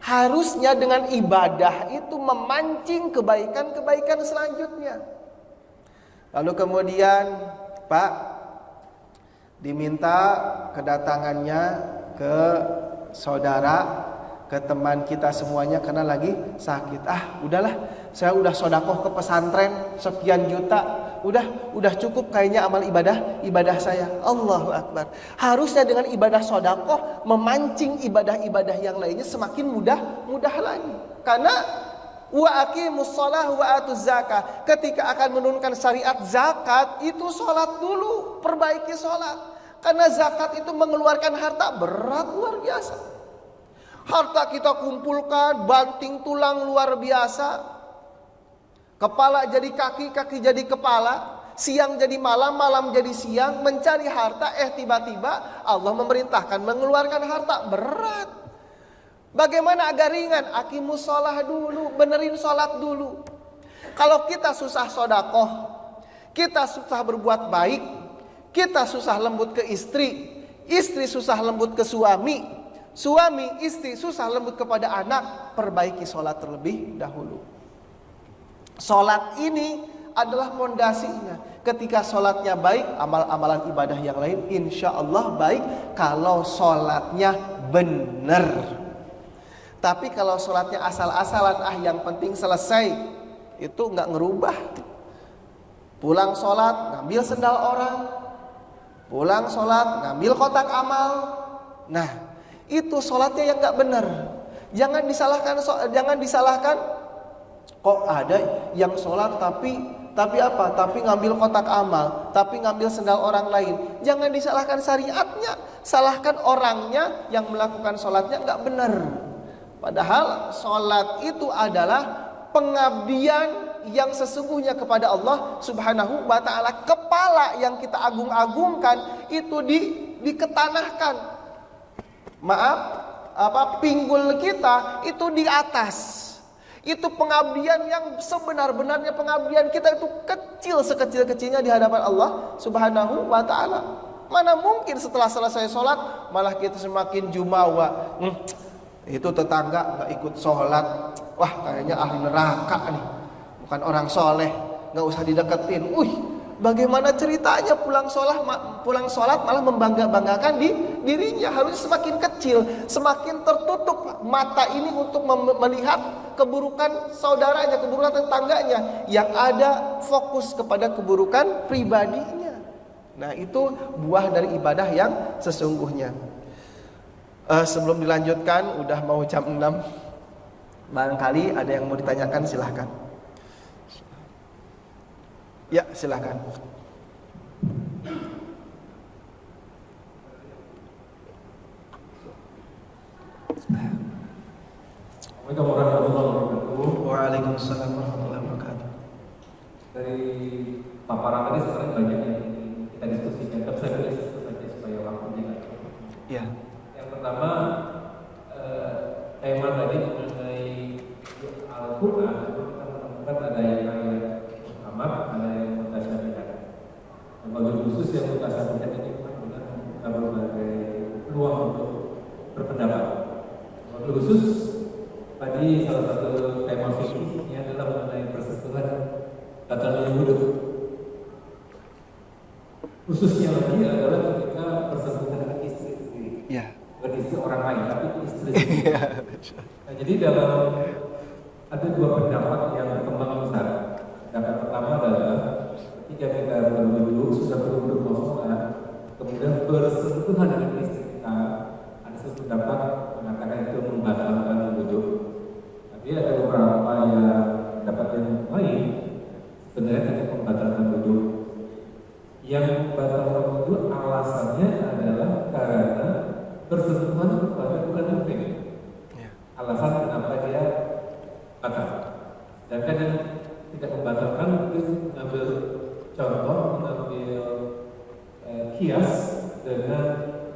Harusnya dengan ibadah itu memancing kebaikan-kebaikan selanjutnya. Lalu kemudian Pak diminta kedatangannya ke saudara, ke teman kita semuanya karena lagi sakit. Udahlah, saya udah sedekah ke pesantren sekian juta, udah cukup kayaknya amal ibadah saya. Allahu Akbar. Harusnya dengan ibadah sedekah memancing ibadah-ibadah yang lainnya semakin mudah lagi. Karena wa aqimus shalah wa atuz zakah, ketika akan menurunkan syariat zakat, itu sholat dulu, perbaiki sholat. Karena zakat itu mengeluarkan harta berat luar biasa. Harta kita kumpulkan, banting tulang luar biasa. Kepala jadi kaki, kaki jadi kepala, siang jadi malam, malam jadi siang, mencari harta. Tiba-tiba Allah memerintahkan mengeluarkan harta berat. Bagaimana agar ringan? Aqimus shalah dulu, benerin sholat dulu. Kalau kita susah sedekah, kita susah berbuat baik, kita susah lembut ke istri, istri susah lembut ke suami, Suami, istri susah lembut kepada anak, perbaiki sholat terlebih dahulu. Sholat ini adalah fondasinya. Ketika sholatnya baik, amal-amalan ibadah yang lain insya Allah baik kalau sholatnya benar. Tapi kalau sholatnya asal-asalan, yang penting selesai, itu nggak ngerubah. Pulang sholat ngambil sendal orang, pulang sholat ngambil kotak amal. Nah, itu sholatnya yang nggak benar. Jangan disalahkan. Kok ada yang sholat tapi apa? Tapi ngambil kotak amal, tapi ngambil sendal orang lain. Jangan disalahkan syariatnya, salahkan orangnya yang melakukan sholatnya nggak benar. Padahal sholat itu adalah pengabdian yang sesungguhnya kepada Allah Subhanahu wa ta'ala. Kepala yang kita agung-agungkan itu diketanahkan. Pinggul kita itu di atas. Itu pengabdian yang sebenar-benarnya pengabdian kita itu kecil sekecil-kecilnya di hadapan Allah Subhanahu wa ta'ala. Mana mungkin setelah selesai sholat malah kita semakin jumawa. Itu tetangga gak ikut sholat, wah kayaknya ahli neraka nih, bukan orang soleh, gak usah dideketin. Bagaimana ceritanya pulang sholat malah membanggakan dirinya. Harusnya semakin kecil, semakin tertutup mata ini untuk melihat keburukan saudaranya, keburukan tetangganya, yang ada fokus kepada keburukan pribadinya. Nah, itu buah dari ibadah yang sesungguhnya. Sebelum dilanjutkan, udah mau jam 6. Barangkali ada yang mau ditanyakan, silahkan. Ya, silahkan. Assalamualaikum warahmatullahi wabarakatuh. Waalaikumsalam warahmatullahi wabarakatuh. Dari paparan tadi sebenarnya banyak yang kita diskusikan, tapi saya tulis saja supaya waktunya nggak cukup. Ya. Yang pertama, tema tadi mengenai Al-Quran, kita menemukan ada yang ayat Muhammad, ada yang mutasyabihat. Bagi khusus yang mutasyabihat ini benar membuka berbagai peluang untuk berpendapat. Bagi khusus tadi salah satu tema fikihnya adalah mengenai persentuhan kata wudhu. Khususnya lagi adalah ketika persentuhan dengan istri sendiri. Ya. Bukan istri orang lain, tapi istri sendiri. Nah, jadi ada dua pendapat yang berkembang besar. Pendapat pertama adalah ketika kita berwudhu, sudah berwudhu mau sholat, kemudian bersentuhan dengan istri kita, ada satu pendapat mengatakan itu membatalkan wudhu. Tapi ada beberapa yang dapat yang lain sebenarnya tidak membatalkan wudhu. Yang membatalkan wudhu alasannya adalah karena bersentuhan kepada bukan penting. Alasan kenapa dia batal. Dan yang tidak membatalkan itu mengambil contoh, mengambil kias dengan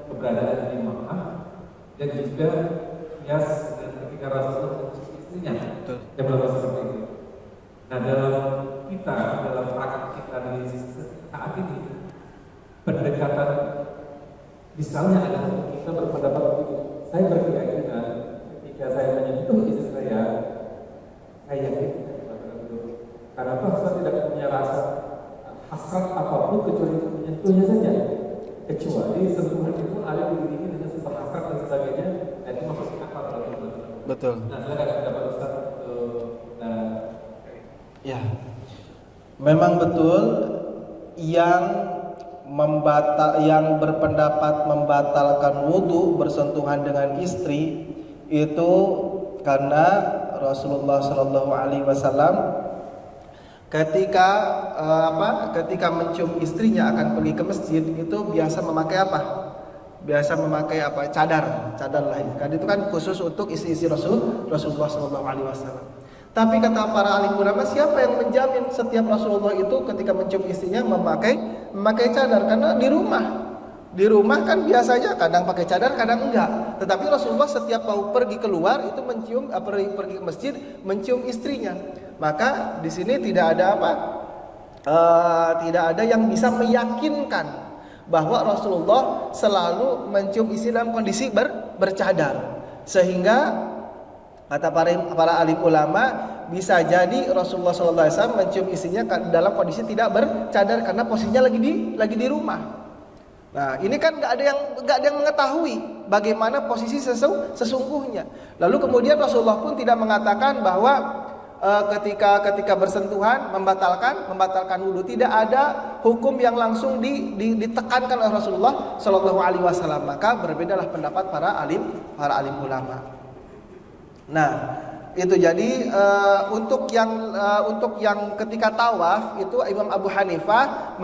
keberadaan di Makkah dan juga kias dengan ketika Rasulullah istrinya yang melakukan seperti itu. Nah, dalam praktik kita di saat ini, pendekatan misalnya adalah kita berpendapat begitu. Saya berkeyakinan ketika saya menyentuh istri saya yakin karena saya tidak punya rasa hasrat apapun kecuali menyentuhnya saja. Kecuali sentuhan itu ada di diri dengan sebab hasrat dan sebagainya, dan itu maksudnya apa kalau itu? Betul. Nah, saya akan dapat Ustaz Ya. Memang betul yang berpendapat membatalkan wudhu bersentuhan dengan istri itu karena Rasulullah Shallallahu Alaihi Wasallam ketika mencium istrinya akan pergi ke masjid itu biasa memakai apa? Biasa memakai apa? Cadar lah. Kan itu kan khusus untuk istri-istri Rasulullah Shallallahu Alaihi Wasallam. Tapi kata para alim ulama, siapa yang menjamin setiap Rasulullah itu ketika mencium istrinya memakai cadar? Karena di rumah kan biasanya kadang pakai cadar, kadang enggak. Tetapi Rasulullah setiap mau pergi keluar itu pergi ke masjid mencium istrinya. Maka di sini tidak ada yang bisa meyakinkan bahwa Rasulullah selalu mencium istri dalam kondisi bercadar. Sehingga kata para alim ulama, bisa jadi Rasulullah SAW mencium istrinya dalam kondisi tidak bercadar karena posisinya lagi di rumah. Nah, ini kan nggak ada yang mengetahui bagaimana posisi sesungguhnya. Lalu kemudian Rasulullah pun tidak mengatakan bahwa ketika bersentuhan membatalkan wudhu. Tidak ada hukum yang langsung ditekankan oleh Rasulullah SAW. Maka berbedalah pendapat para alim ulama. Nah, itu jadi untuk yang ketika tawaf itu Imam Abu Hanifah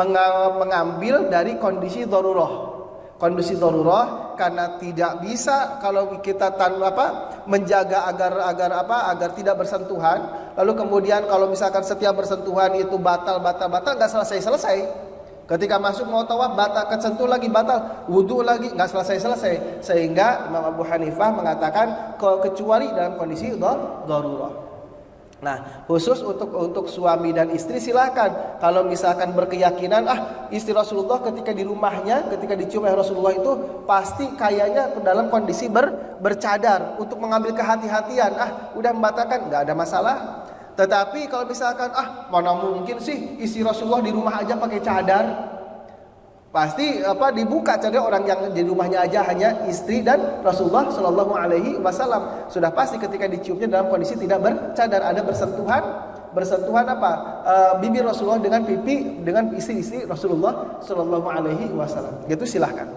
mengambil dari kondisi darurah. Kondisi darurah karena tidak bisa kalau kita menjaga agar tidak bersentuhan. Lalu kemudian kalau misalkan setiap bersentuhan itu batal nggak selesai. Ketika masuk mau tawaf batal, kesentuh lagi batal, wudu lagi nggak selesai. Sehingga Imam Abu Hanifah mengatakan kecuali dalam kondisi darurah. Nah, khusus untuk suami dan istri silakan. Kalau misalkan berkeyakinan istri Rasulullah ketika di rumahnya, ketika dicium oleh Rasulullah itu pasti kayaknya dalam kondisi bercadar untuk mengambil kehati-hatian, udah membatalkan, nggak ada masalah. Tetapi kalau misalkan mana mungkin sih istri Rasulullah di rumah aja pakai cadar, pasti dibuka cadar orang yang di rumahnya aja hanya istri dan Rasulullah Shallallahu Alaihi Wasallam. Sudah pasti ketika diciumnya dalam kondisi tidak bercadar, ada bersentuhan bibir Rasulullah dengan pipi dengan istri Rasulullah Shallallahu Alaihi Wasallam. Gitu silahkan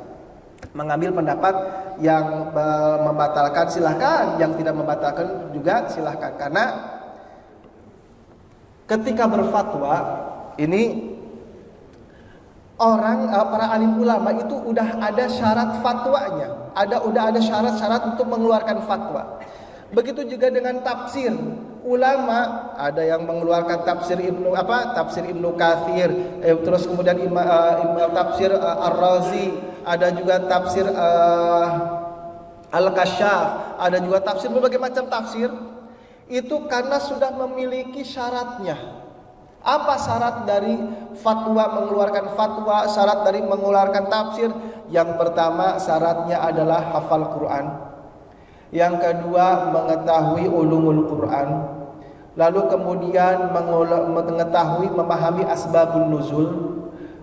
mengambil pendapat yang membatalkan silahkan, yang tidak membatalkan juga silahkan. Karena ketika berfatwa ini para alim ulama itu udah ada syarat fatwanya, udah ada syarat-syarat untuk mengeluarkan fatwa. Begitu juga dengan tafsir. Ulama ada yang mengeluarkan tafsir Ibnu Katsir, terus kemudian tafsir Ar-Razi, ada juga tafsir Al-Kasyaf, ada juga tafsir berbagai macam tafsir. Itu karena sudah memiliki syaratnya. Apa syarat dari mengeluarkan fatwa, syarat dari mengeluarkan tafsir? Yang pertama syaratnya adalah hafal Quran. Yang kedua memahami ulumul Quran. Lalu kemudian memahami asbabun nuzul.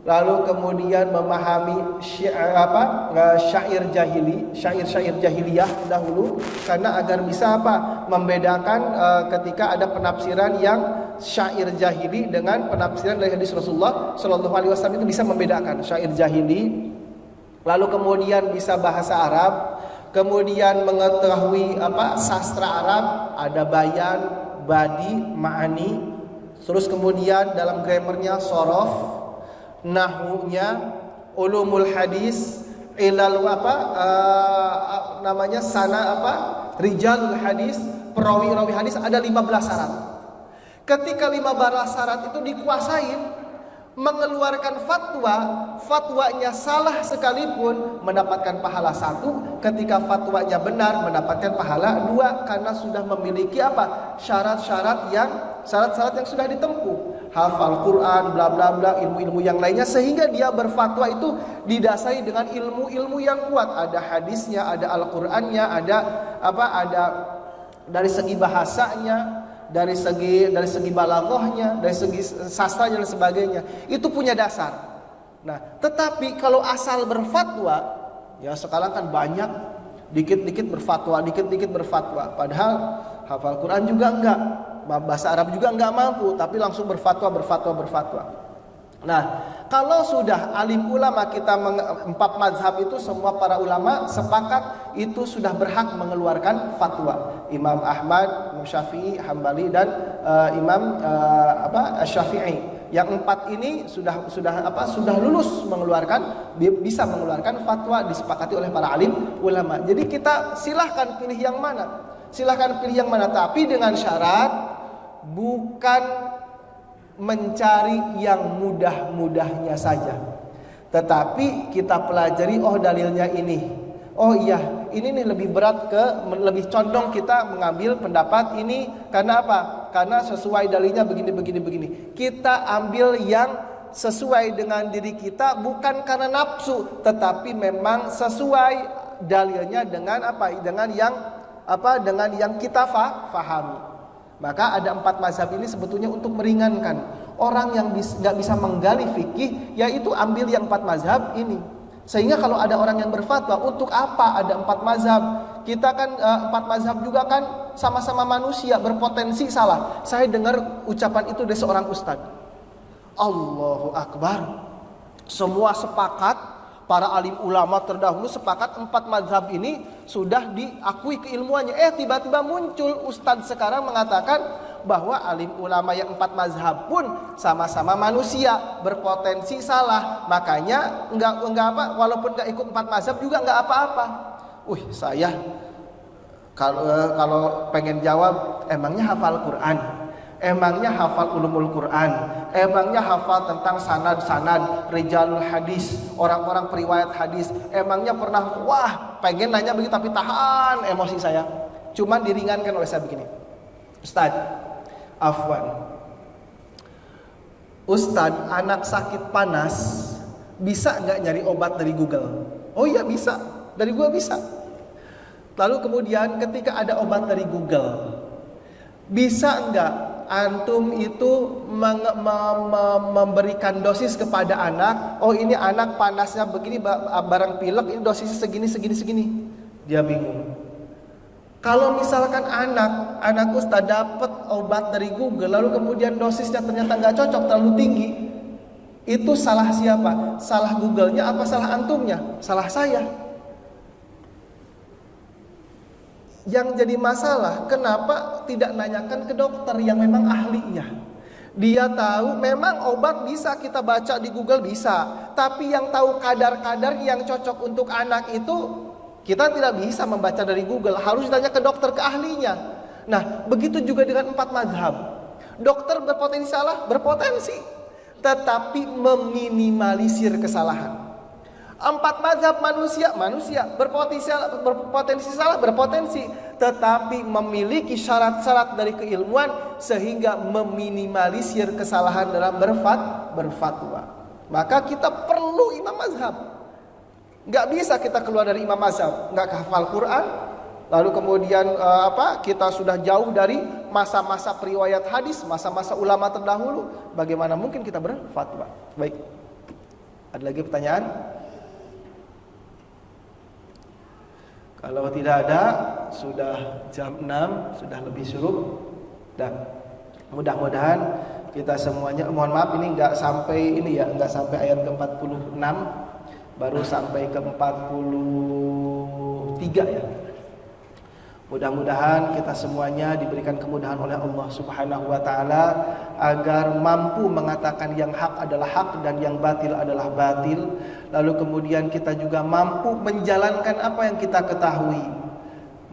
Lalu kemudian memahami syair jahiliyah dahulu, karena agar bisa membedakan ketika ada penafsiran yang syair jahili dengan penafsiran dari hadis Rasulullah Shallallahu Alaihi Wasallam, itu bisa membedakan syair jahili. Lalu kemudian bisa bahasa Arab, kemudian mengetahui sastra Arab, ada bayan, badi, ma'ani, terus kemudian dalam grammarnya sorof, nahunya, ulumul hadis, ilal rijalul hadis, perawi hadis, ada 15 syarat. Ketika 15 syarat itu dikuasai, mengeluarkan fatwanya salah sekalipun mendapatkan pahala 1, ketika fatwanya benar mendapatkan pahala 2, karena sudah memiliki syarat-syarat yang sudah ditempuh. Hafal Quran, bla bla bla, ilmu-ilmu yang lainnya, sehingga dia berfatwa itu didasari dengan ilmu-ilmu yang kuat. Ada hadisnya, ada Al-Qur'annya, ada dari segi bahasanya, dari segi balaghahnya, dari segi sastranya dan sebagainya. Itu punya dasar. Nah, tetapi kalau asal berfatwa, ya sekarang kan banyak dikit-dikit berfatwa, padahal hafal Quran juga enggak, bahasa Arab juga enggak mampu, tapi langsung berfatwa. Nah, kalau sudah alim ulama kita 4 mazhab itu semua para ulama sepakat itu sudah berhak mengeluarkan fatwa. Imam Ahmad, Imam Syafi'i, Hambali dan Imam Asy-Syafi'i. Yang 4 ini sudah lulus bisa mengeluarkan fatwa, disepakati oleh para alim ulama. Jadi kita silahkan pilih yang mana. Tapi dengan syarat bukan mencari yang mudah-mudahnya saja, tetapi kita pelajari dalilnya ini. Ini nih lebih berat, lebih condong kita mengambil pendapat ini karena apa? Karena sesuai dalilnya begini. Kita ambil yang sesuai dengan diri kita, bukan karena nafsu, tetapi memang sesuai dalilnya dengan apa? Dengan yang kita fahami. Maka ada 4 mazhab ini sebetulnya untuk meringankan orang yang nggak bisa menggali fikih, yaitu ambil yang 4 mazhab ini. Sehingga kalau ada orang yang berfatwa, untuk apa ada 4 mazhab? Kita kan 4 mazhab juga kan sama-sama manusia, berpotensi salah. Saya dengar ucapan itu dari seorang ustadz. Allahu Akbar. Semua sepakat, para alim ulama terdahulu sepakat 4 mazhab ini sudah diakui keilmuannya. Tiba-tiba muncul ustadz sekarang mengatakan bahwa alim ulama yang 4 mazhab pun sama-sama manusia, berpotensi salah. Makanya walaupun nggak ikut 4 mazhab juga nggak apa-apa. Saya kalau pengen jawab, emangnya hafal Quran, emangnya hafal ulumul Quran, emangnya hafal tentang sanad-sanad, rijalul hadis, orang-orang periwayat hadis, emangnya pernah, pengen nanya begitu tapi tahan emosi saya. Cuman diringankan oleh saya begini, Ustadz, afwan, Ustadz, anak sakit panas bisa nggak nyari obat dari Google? Oh iya bisa, dari Google bisa. Lalu kemudian ketika ada obat dari Google, bisa nggak antum itu memberikan dosis kepada anak? Oh ini anak panasnya begini, barang pilek, ini dosisnya segini. Dia bingung. Kalau misalkan anak Ustadz dapat obat dari Google, lalu kemudian dosisnya ternyata nggak cocok, terlalu tinggi, itu salah siapa? Salah Google-nya apa salah antumnya? Salah saya. Yang jadi masalah, kenapa tidak nanyakan ke dokter yang memang ahlinya? Dia tahu memang obat bisa kita baca di Google bisa, tapi yang tahu kadar-kadar yang cocok untuk anak itu kita tidak bisa membaca dari Google, harus ditanya ke dokter, ke ahlinya. Nah, begitu juga dengan 4 mazhab. Dokter berpotensi salah, berpotensi, tetapi meminimalisir kesalahan. 4 mazhab manusia berpotensi salah, berpotensi, tetapi memiliki syarat-syarat dari keilmuan sehingga meminimalisir kesalahan dalam berfatwa. Maka kita perlu imam mazhab. Nggak bisa kita keluar dari imam mazhab, nggak hafal Quran, lalu kemudian kita sudah jauh dari masa-masa periwayat hadis, masa-masa ulama terdahulu. Bagaimana mungkin kita berfatwa? Baik, ada lagi pertanyaan? Kalau tidak ada, sudah jam 6, sudah lebih syuruk. Dan mudah-mudahan kita semuanya, mohon maaf ini nggak sampai ayat ke-46, baru sampai ke-43 ya. Mudah-mudahan kita semuanya diberikan kemudahan oleh Allah Subhanahu wa taala agar mampu mengatakan yang hak adalah hak dan yang batil adalah batil. Lalu kemudian kita juga mampu menjalankan apa yang kita ketahui.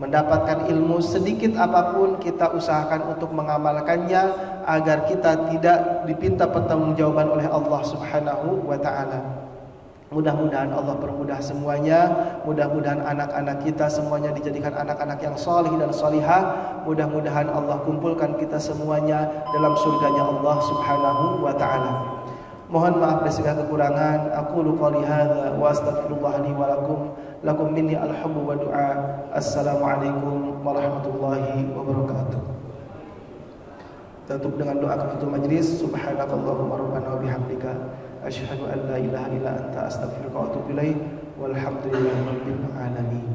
Mendapatkan ilmu sedikit apapun kita usahakan untuk mengamalkannya agar kita tidak dipinta pertanggungjawaban oleh Allah Subhanahu wa taala. Mudah-mudahan Allah permudah semuanya. Mudah-mudahan anak-anak kita semuanya dijadikan anak-anak yang salih dan salihah. Mudah-mudahan Allah kumpulkan kita semuanya dalam surganya Allah Subhanahu wa taala. Mohon maaf dari segala kekurangan. Aqulu qouli hadza wa astaghfirullah li wa lakum minni al-hubbu wa du'a. Assalamualaikum warahmatullahi wabarakatuh. Tutup dengan doa kafatul majlis. Subhanakallahumma rabbana wa bihamdika asyhadu an la ilaha illa anta astaghfiruka wa atubu ilaik. Walhamdulillahi rabbil alamin.